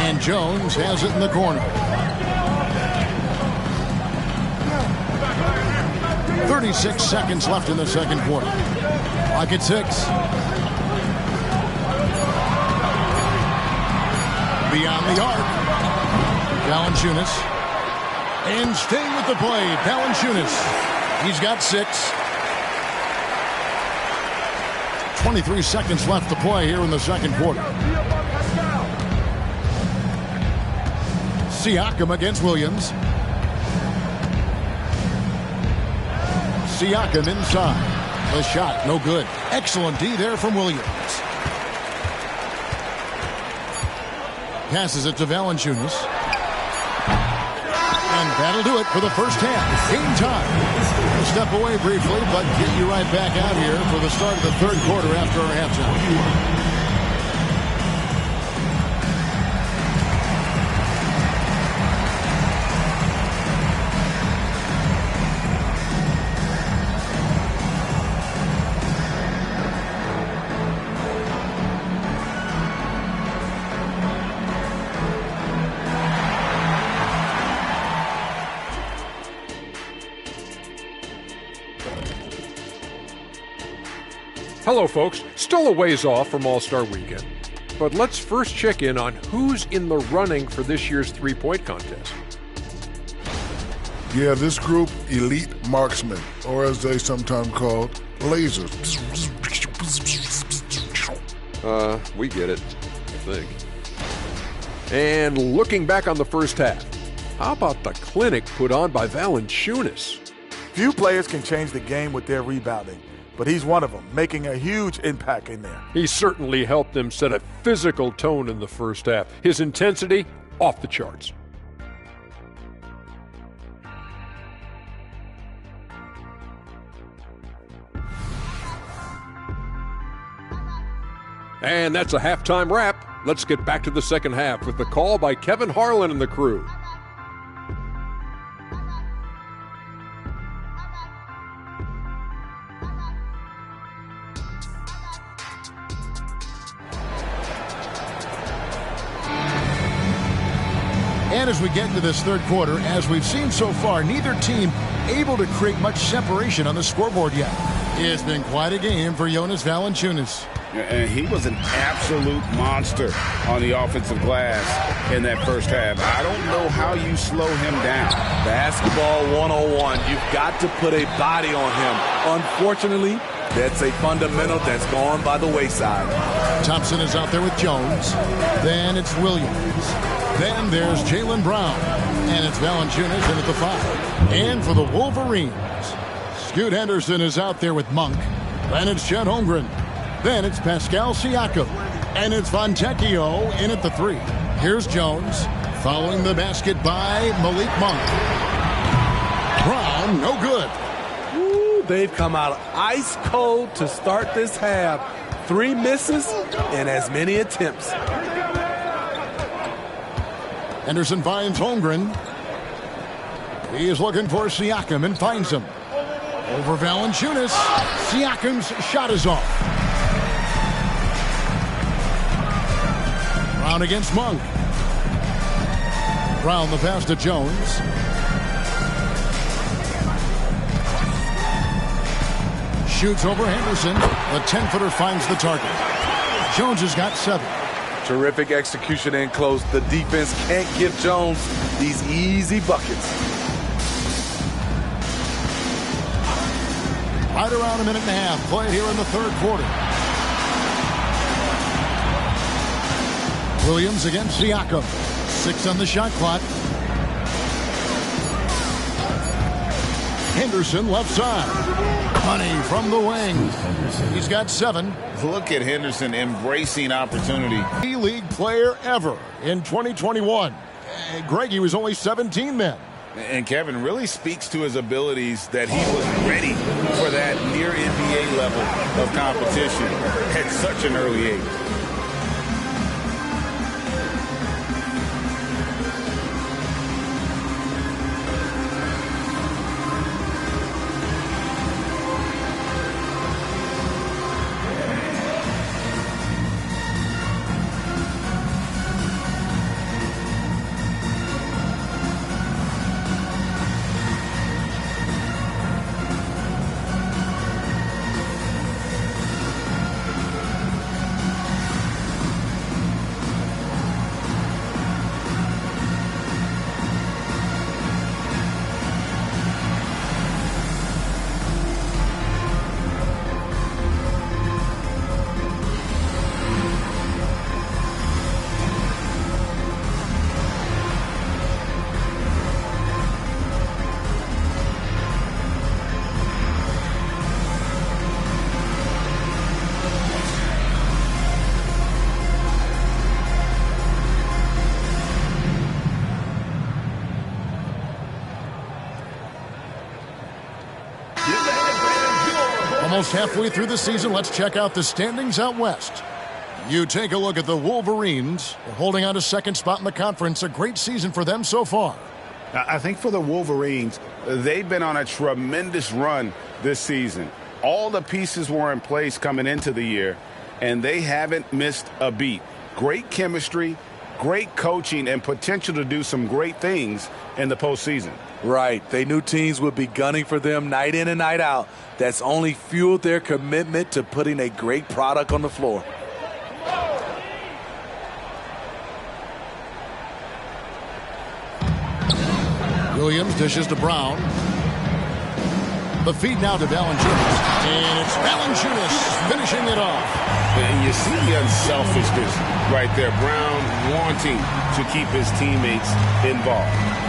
And Jones has it in the corner. 36 seconds left in the second quarter. Clock at 6. Beyond the arc. Valanciunas. And staying with the play, Valanciunas. He's got 6. 23 seconds left to play here in the second quarter. Siakam against Williams. Siakam inside. The shot, no good. Excellent D there from Williams. Passes it to Valanciunas. And that'll do it for the first half. Game time. We'll step away briefly, but get you right back out here for the start of the third quarter after our halftime. Hello, folks. Still a ways off from All-Star Weekend. But let's first check in on who's in the running for this year's three-point contest. Yeah, this group, elite marksmen, or as they sometimes call, lasers. We get it, I think. And looking back on the first half, how about the clinic put on by Valanciunas? Few players can change the game with their rebounding, but he's one of them, making a huge impact in there. He certainly helped them set a physical tone in the first half. His intensity, off the charts. And that's a halftime wrap. Let's get back to the second half with the call by Kevin Harlan and the crew. And as we get into this third quarter, as we've seen so far, neither team able to create much separation on the scoreboard yet. It's been quite a game for Jonas Valanciunas. And he was an absolute monster on the offensive glass in that first half. I don't know how you slow him down. Basketball 101. You've got to put a body on him. Unfortunately, that's a fundamental that's gone by the wayside. Thompson is out there with Jones. Then it's Williams. Then there's Jaylen Brown. And it's Valanciunas in at the 5. And for the Wolverines, Scoot Henderson is out there with Monk. Then it's Chet Holmgren. Then it's Pascal Siakam. And it's Fontecchio in at the 3. Here's Jones. Following the basket by Malik Monk. Brown, no good. Ooh, they've come out ice cold to start this half. 3 misses and as many attempts. Henderson finds Holmgren. He is looking for Siakam and finds him. Over Valanciunas. Siakam's shot is off. Brown against Monk. Brown the pass to Jones. Shoots over Henderson. The 10-footer finds the target. Jones has got 7. Terrific execution in close. The defense can't give Jones these easy buckets. Right around a minute and a half played here in the third quarter. Williams against Siakam. 6 on the shot clock. Henderson left side. Money from the wing. He's got 7. Look at Henderson embracing opportunity. League player ever in 2021. Greg, he was only 17 then. And Kevin really speaks to his abilities that he was ready for that near NBA level of competition at such an early age. Almost halfway through the season, let's check out the standings out west. You take a look at the Wolverines. They're holding on to second spot in the conference. A great season for them so far. I think for the Wolverines, they've been on a tremendous run this season. All the pieces were in place coming into the year, and they haven't missed a beat. Great chemistry, great coaching, and potential to do some great things in the postseason. Right. They knew teams would be gunning for them night in and night out. That's only fueled their commitment to putting a great product on the floor. Williams dishes to Brown. The feed now to Valanciunas. And it's Valanciunas finishing it off. And you see the unselfishness right there. Brown wanting to keep his teammates involved.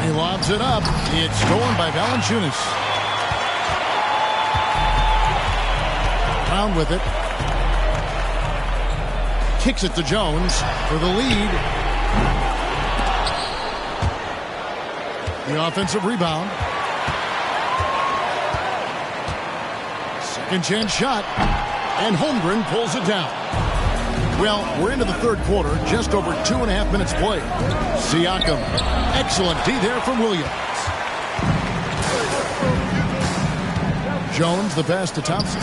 He lobs it up. It's stolen by Valanciunas. Brown with it. Kicks it to Jones for the lead. The offensive rebound. Second chance shot. And Holmgren pulls it down. Well, we're into the third quarter, just over 2.5 minutes played. Siakam, excellent D there from Williams. Jones, the pass to Thompson.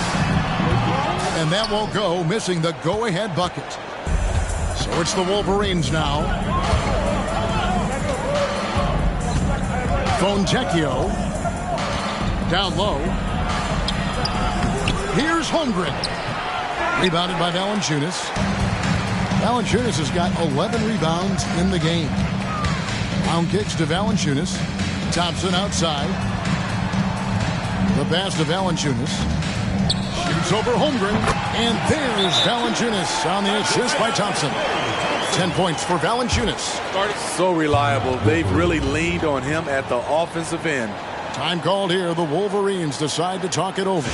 And that won't go, missing the go-ahead bucket. So it's the Wolverines now. Fontecchio. Down low. Here's Holmgren. Rebounded by Valanciunas. Valanciunas has got 11 rebounds in the game. Brown kicks to Valanciunas. Thompson outside. The pass to Valanciunas. Shoots over Holmgren. And there's Valanciunas on the assist by Thompson. 10 points for Valanciunas. So reliable. They've really leaned on him at the offensive end. Time called here. The Wolverines decide to talk it over.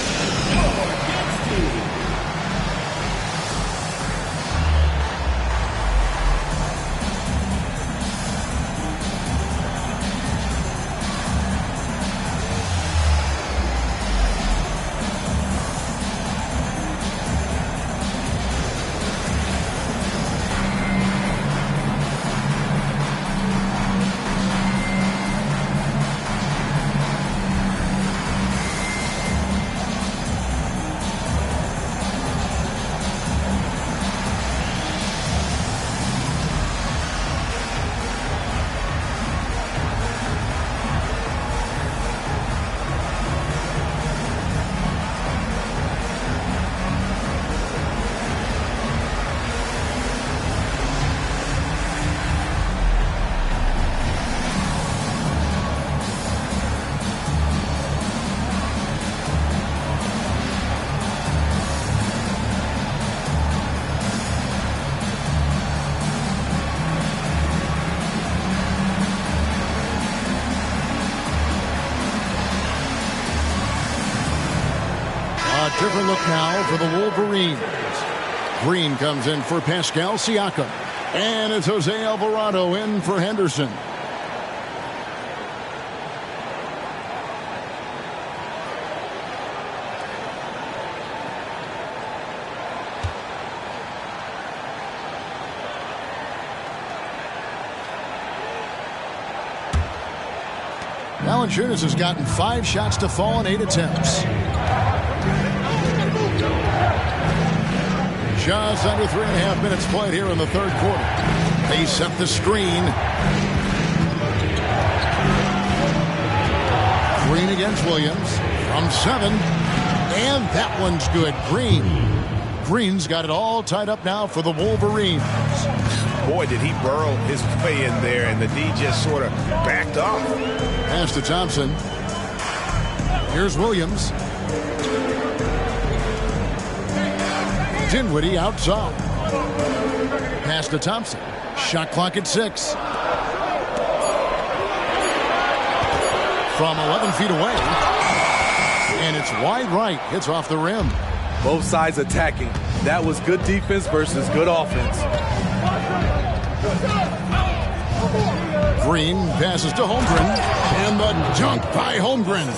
Different look now for the Wolverines. Green comes in for Pascal Siakam. And it's Jose Alvarado in for Henderson. Valanciunas has gotten 5 shots to fall in 8 attempts. Just under 3.5 minutes played here in the third quarter. They set the screen. Green against Williams from 7. And that one's good. Green's got it all tied up now for the Wolverines. Boy, did he burrow his way in there, and the D just sort of backed off. Pass to Thompson. Here's Williams. Dinwiddie outside. Pass to Thompson. Shot clock at 6. From 11 feet away. And it's wide right. Hits off the rim. Both sides attacking. That was good defense versus good offense. Green passes to Holmgren, and the dunk by Holmgren.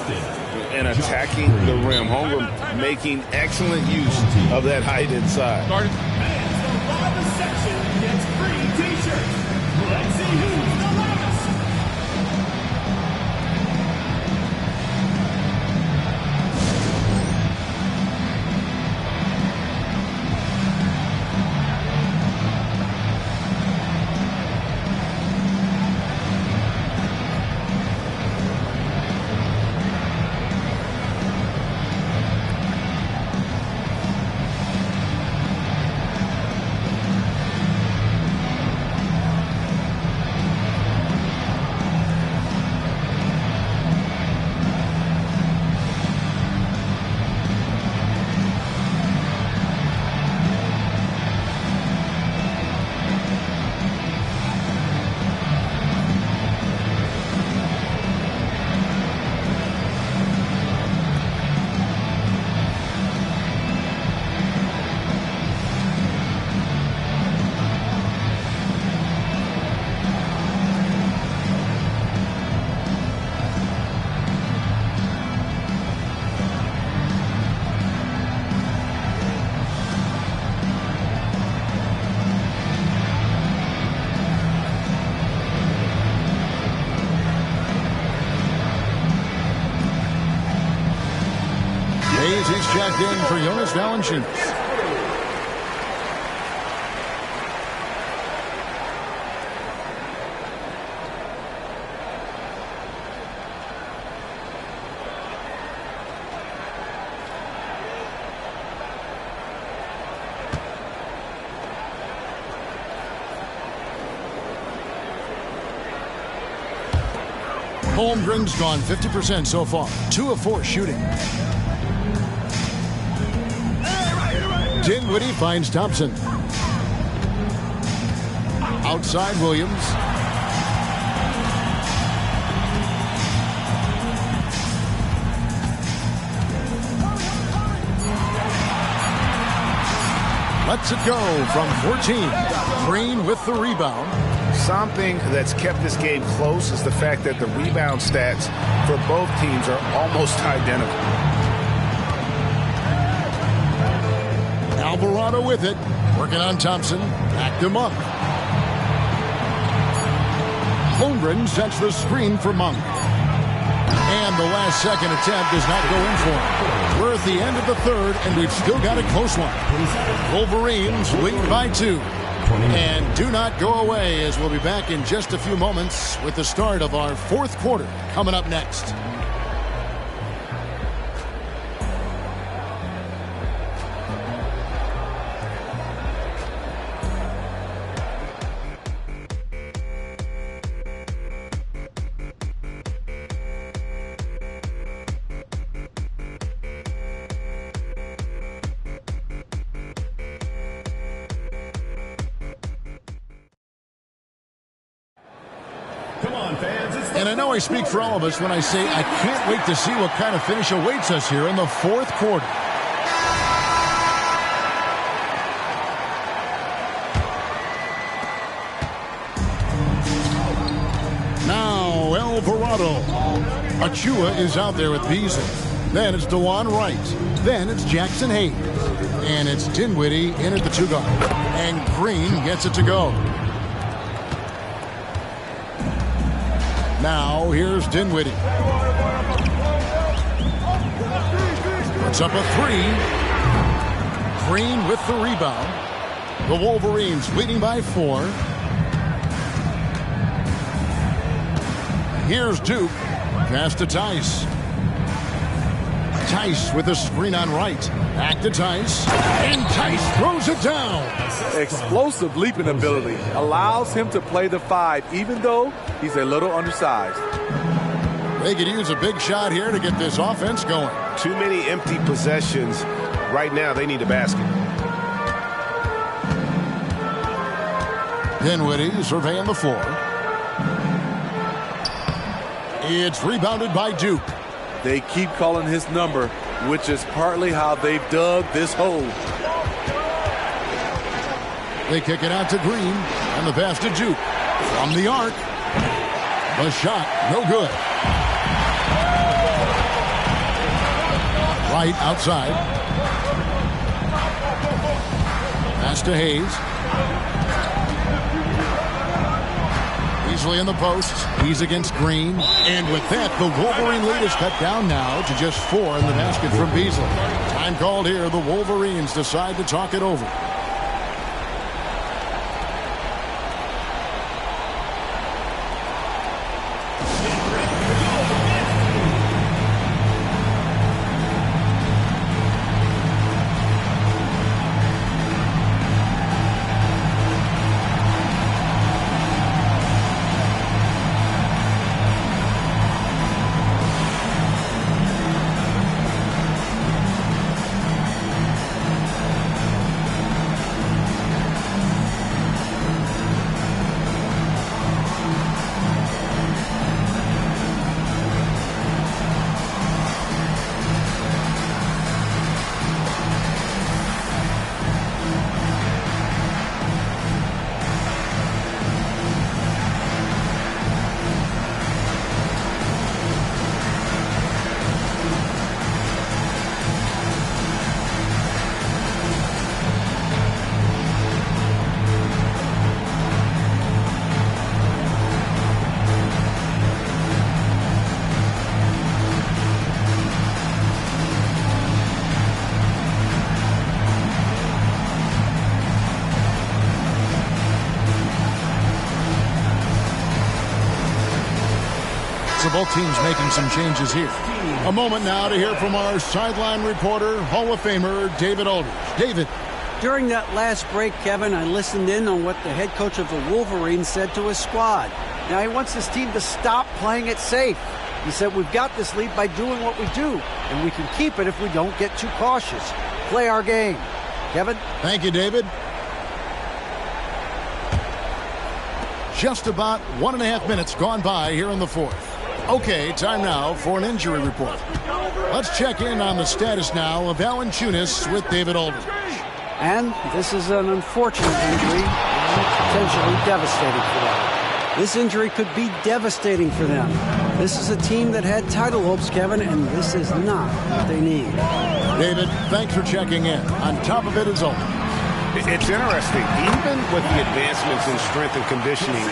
And attacking the rim. Holmgren making excellent use of that height inside. Let's see who's the loudest. He's checked in for Jonas Valanciunas. Holmgren's gone 50% so far. 2 of 4 shooting. Dinwiddie finds Thompson. Outside Williams. Lets it go from 14. Green with the rebound. Something that's kept this game close is the fact that the rebound stats for both teams are almost identical. Alvarado with it. Working on Thompson. Backed him up. Holmgren sets the screen for Monk. And the last second attempt does not go in for him. We're at the end of the third, and we've still got a close one. Wolverines lead by 2. And do not go away, as we'll be back in just a few moments with the start of our fourth quarter coming up next. And I know I speak for all of us when I say I can't wait to see what kind of finish awaits us here in the fourth quarter. Now Alvarado. Achua is out there with Beasley. Then it's DeJuan Wright. Then it's Jackson Hayes. And it's Dinwiddie in at the 2-guard. And Green gets it to go. Now, here's Dinwiddie. Puts up a 3. Green with the rebound. The Wolverines leading by 4. Here's Duke. Pass to Tice. Tice with a screen on Wright. Back to Tice. And Tice throws it down. Explosive leaping ability allows him to play the 5, even though he's a little undersized. They could use a big shot here to get this offense going. Too many empty possessions. Right now, they need a basket. Dinwiddie surveying the floor. It's rebounded by Duke. They keep calling his number, which is partly how they've dug this hole. They kick it out to Green, and the pass to Duke. From the arc. A shot, no good. Right outside. Pass to Hayes. Beasley in the post. He's against Green. And with that, the Wolverine lead is cut down now to just 4 in the basket from Beasley. Time called here. The Wolverines decide to talk it over. So both teams making some changes here. A moment now to hear from our sideline reporter, Hall of Famer David Aldridge. David. During that last break, Kevin, I listened in on what the head coach of the Wolverines said to his squad. Now, he wants his team to stop playing it safe. He said, we've got this lead by doing what we do, and we can keep it if we don't get too cautious. Play our game. Kevin? Thank you, David. Just about 1.5 minutes gone by here in the fourth. Okay, time now for an injury report. Let's check in on the status now of Valanciunas with David Aldridge. And this is an unfortunate injury, potentially devastating for them. This injury could be devastating for them. This is a team that had title hopes, Kevin, and this is not what they need. David, thanks for checking in. On top of it is Aldridge. It's interesting. Even with the advancements in strength and conditioning,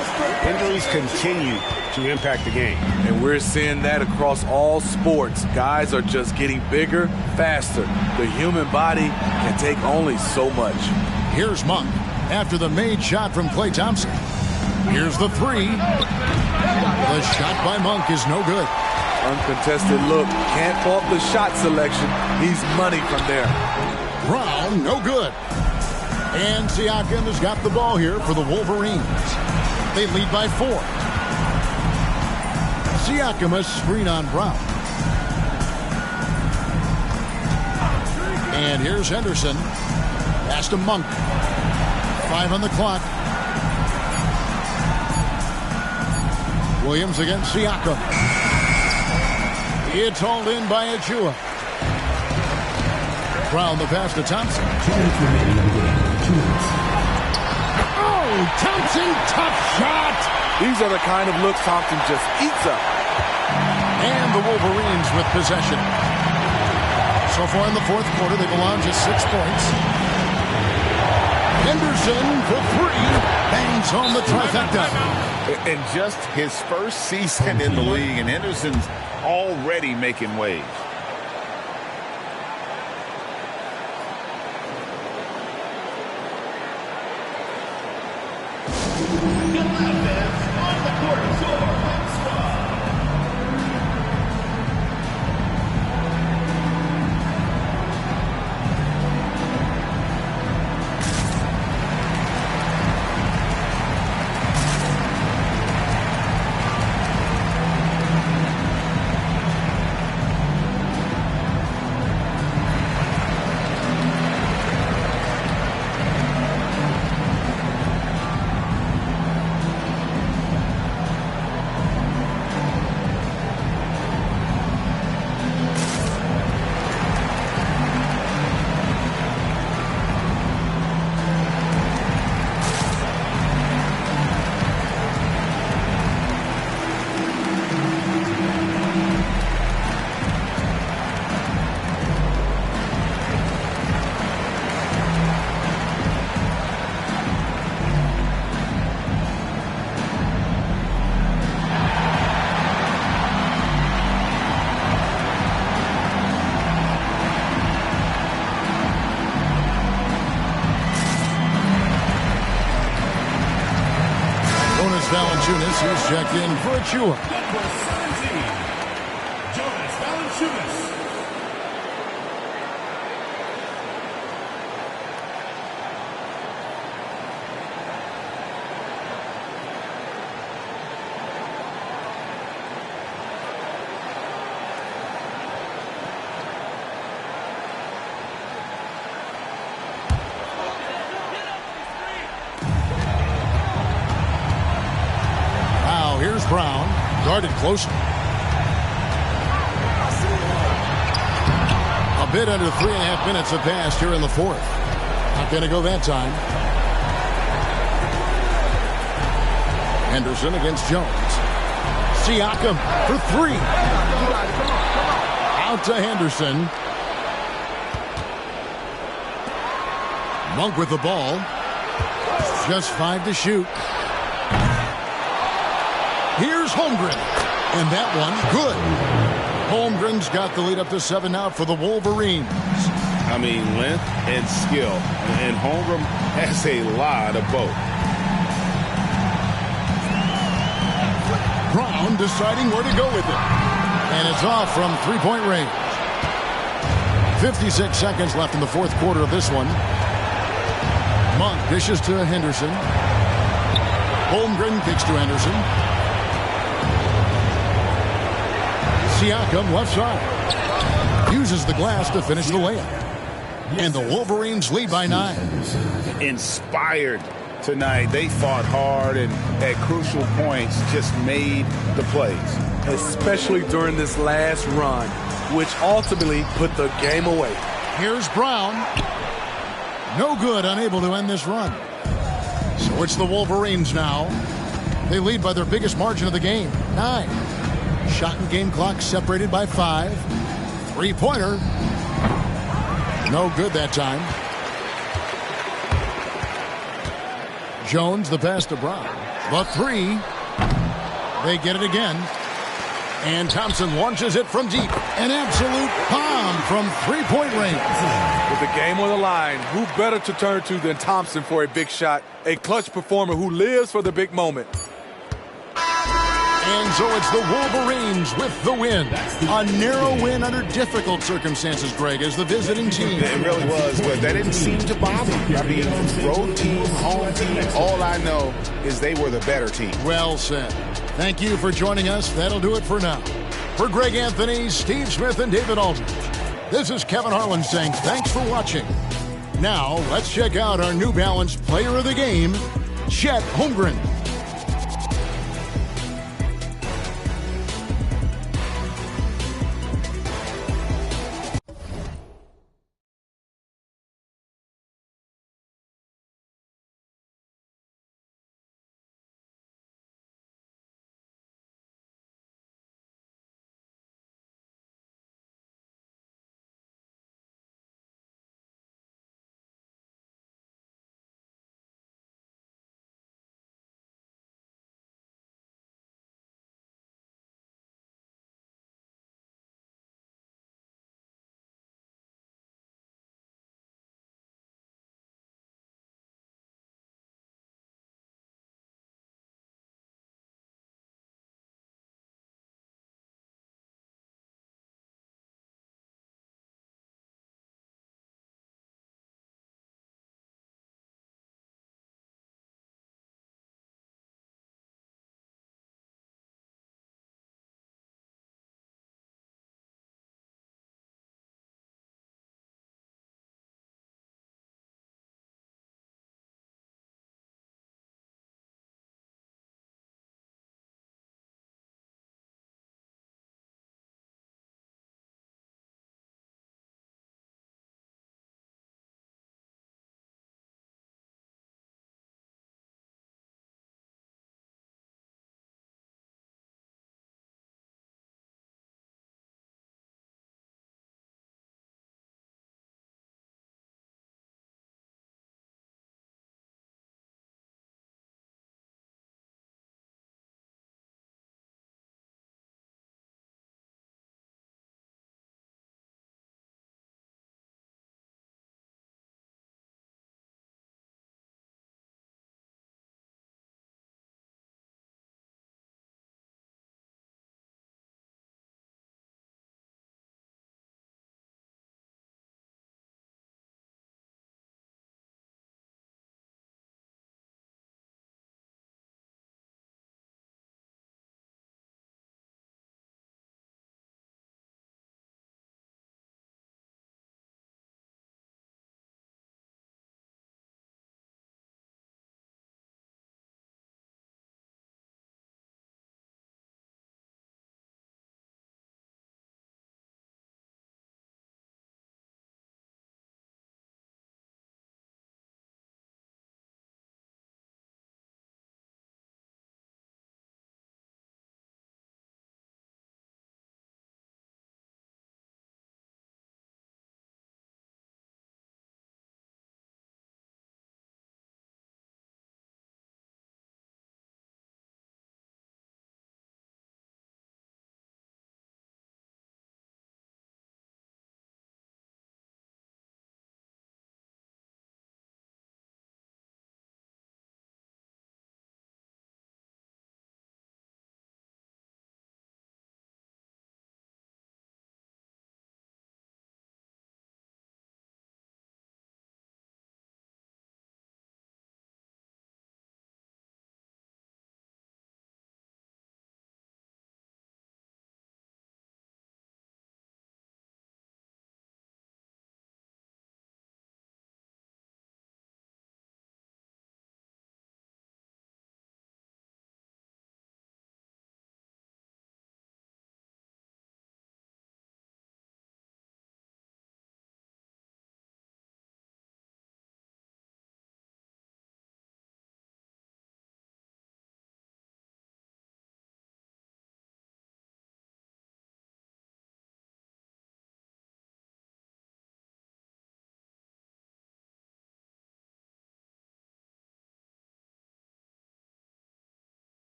injuries continue to impact the game. And we're seeing that across all sports. Guys are just getting bigger, faster. The human body can take only so much. Here's Monk after the made shot from Klay Thompson. Here's the three. The shot by Monk is no good. Uncontested look. Can't fault the shot selection. He's money from there. Brown, no good. And Siakam has got the ball here for the Wolverines. They lead by 4. Siakam a screen on Brown. And here's Henderson. Pass to Monk. 5 on the clock. Williams against Siakam. It's hauled in by Achua. Brown the pass to Thompson. 2 minutes remaining in the game. 2 minutes. Oh, Thompson, tough shot. These are the kind of looks Thompson just eats up. And the Wolverines with possession. So far in the fourth quarter, they've allowed just 6 points. Henderson for 3. Bangs home the trifecta. And just his first season in the league, and Henderson's already making waves. Valanciunas, he's checked in for Achua. Jonas Valanciunas. Here's Brown, guarded closely. A bit under 3.5 minutes have passed here in the fourth. Not going to go that time. Henderson against Jones. Siakam for three. Out to Henderson. Monk with the ball. Just 5 to shoot. Here's Holmgren. And that one, good. Holmgren's got the lead up to 7 now for the Wolverines. I mean, length and skill. And Holmgren has a lot of both. Brown deciding where to go with it. And it's off from three-point range. 56 seconds left in the fourth quarter of this one. Monk dishes to Henderson. Holmgren kicks to Henderson. Siakam left side. Uses the glass to finish the layup. And the Wolverines lead by 9. Inspired tonight. They fought hard and at crucial points just made the plays. Especially during this last run, which ultimately put the game away. Here's Brown. No good, unable to end this run. So it's the Wolverines now. They lead by their biggest margin of the game, 9. Shot and game clock separated by 5. Three-pointer. No good that time. Jones, the pass to Brown. The three. They get it again. And Thompson launches it from deep. An absolute bomb from three-point range. With the game on the line, who better to turn to than Thompson for a big shot? A clutch performer who lives for the big moment. And so it's the Wolverines with the win. A narrow win under difficult circumstances, Greg, as the visiting team. It really was, but that didn't seem to bother me. I mean, road team, home team, all I know is they were the better team. Well said. Thank you for joining us. That'll do it for now. For Greg Anthony, Steve Smith, and David Aldridge, this is Kevin Harlan saying thanks for watching. Now, let's check out our New Balance player of the game, Chet Holmgren.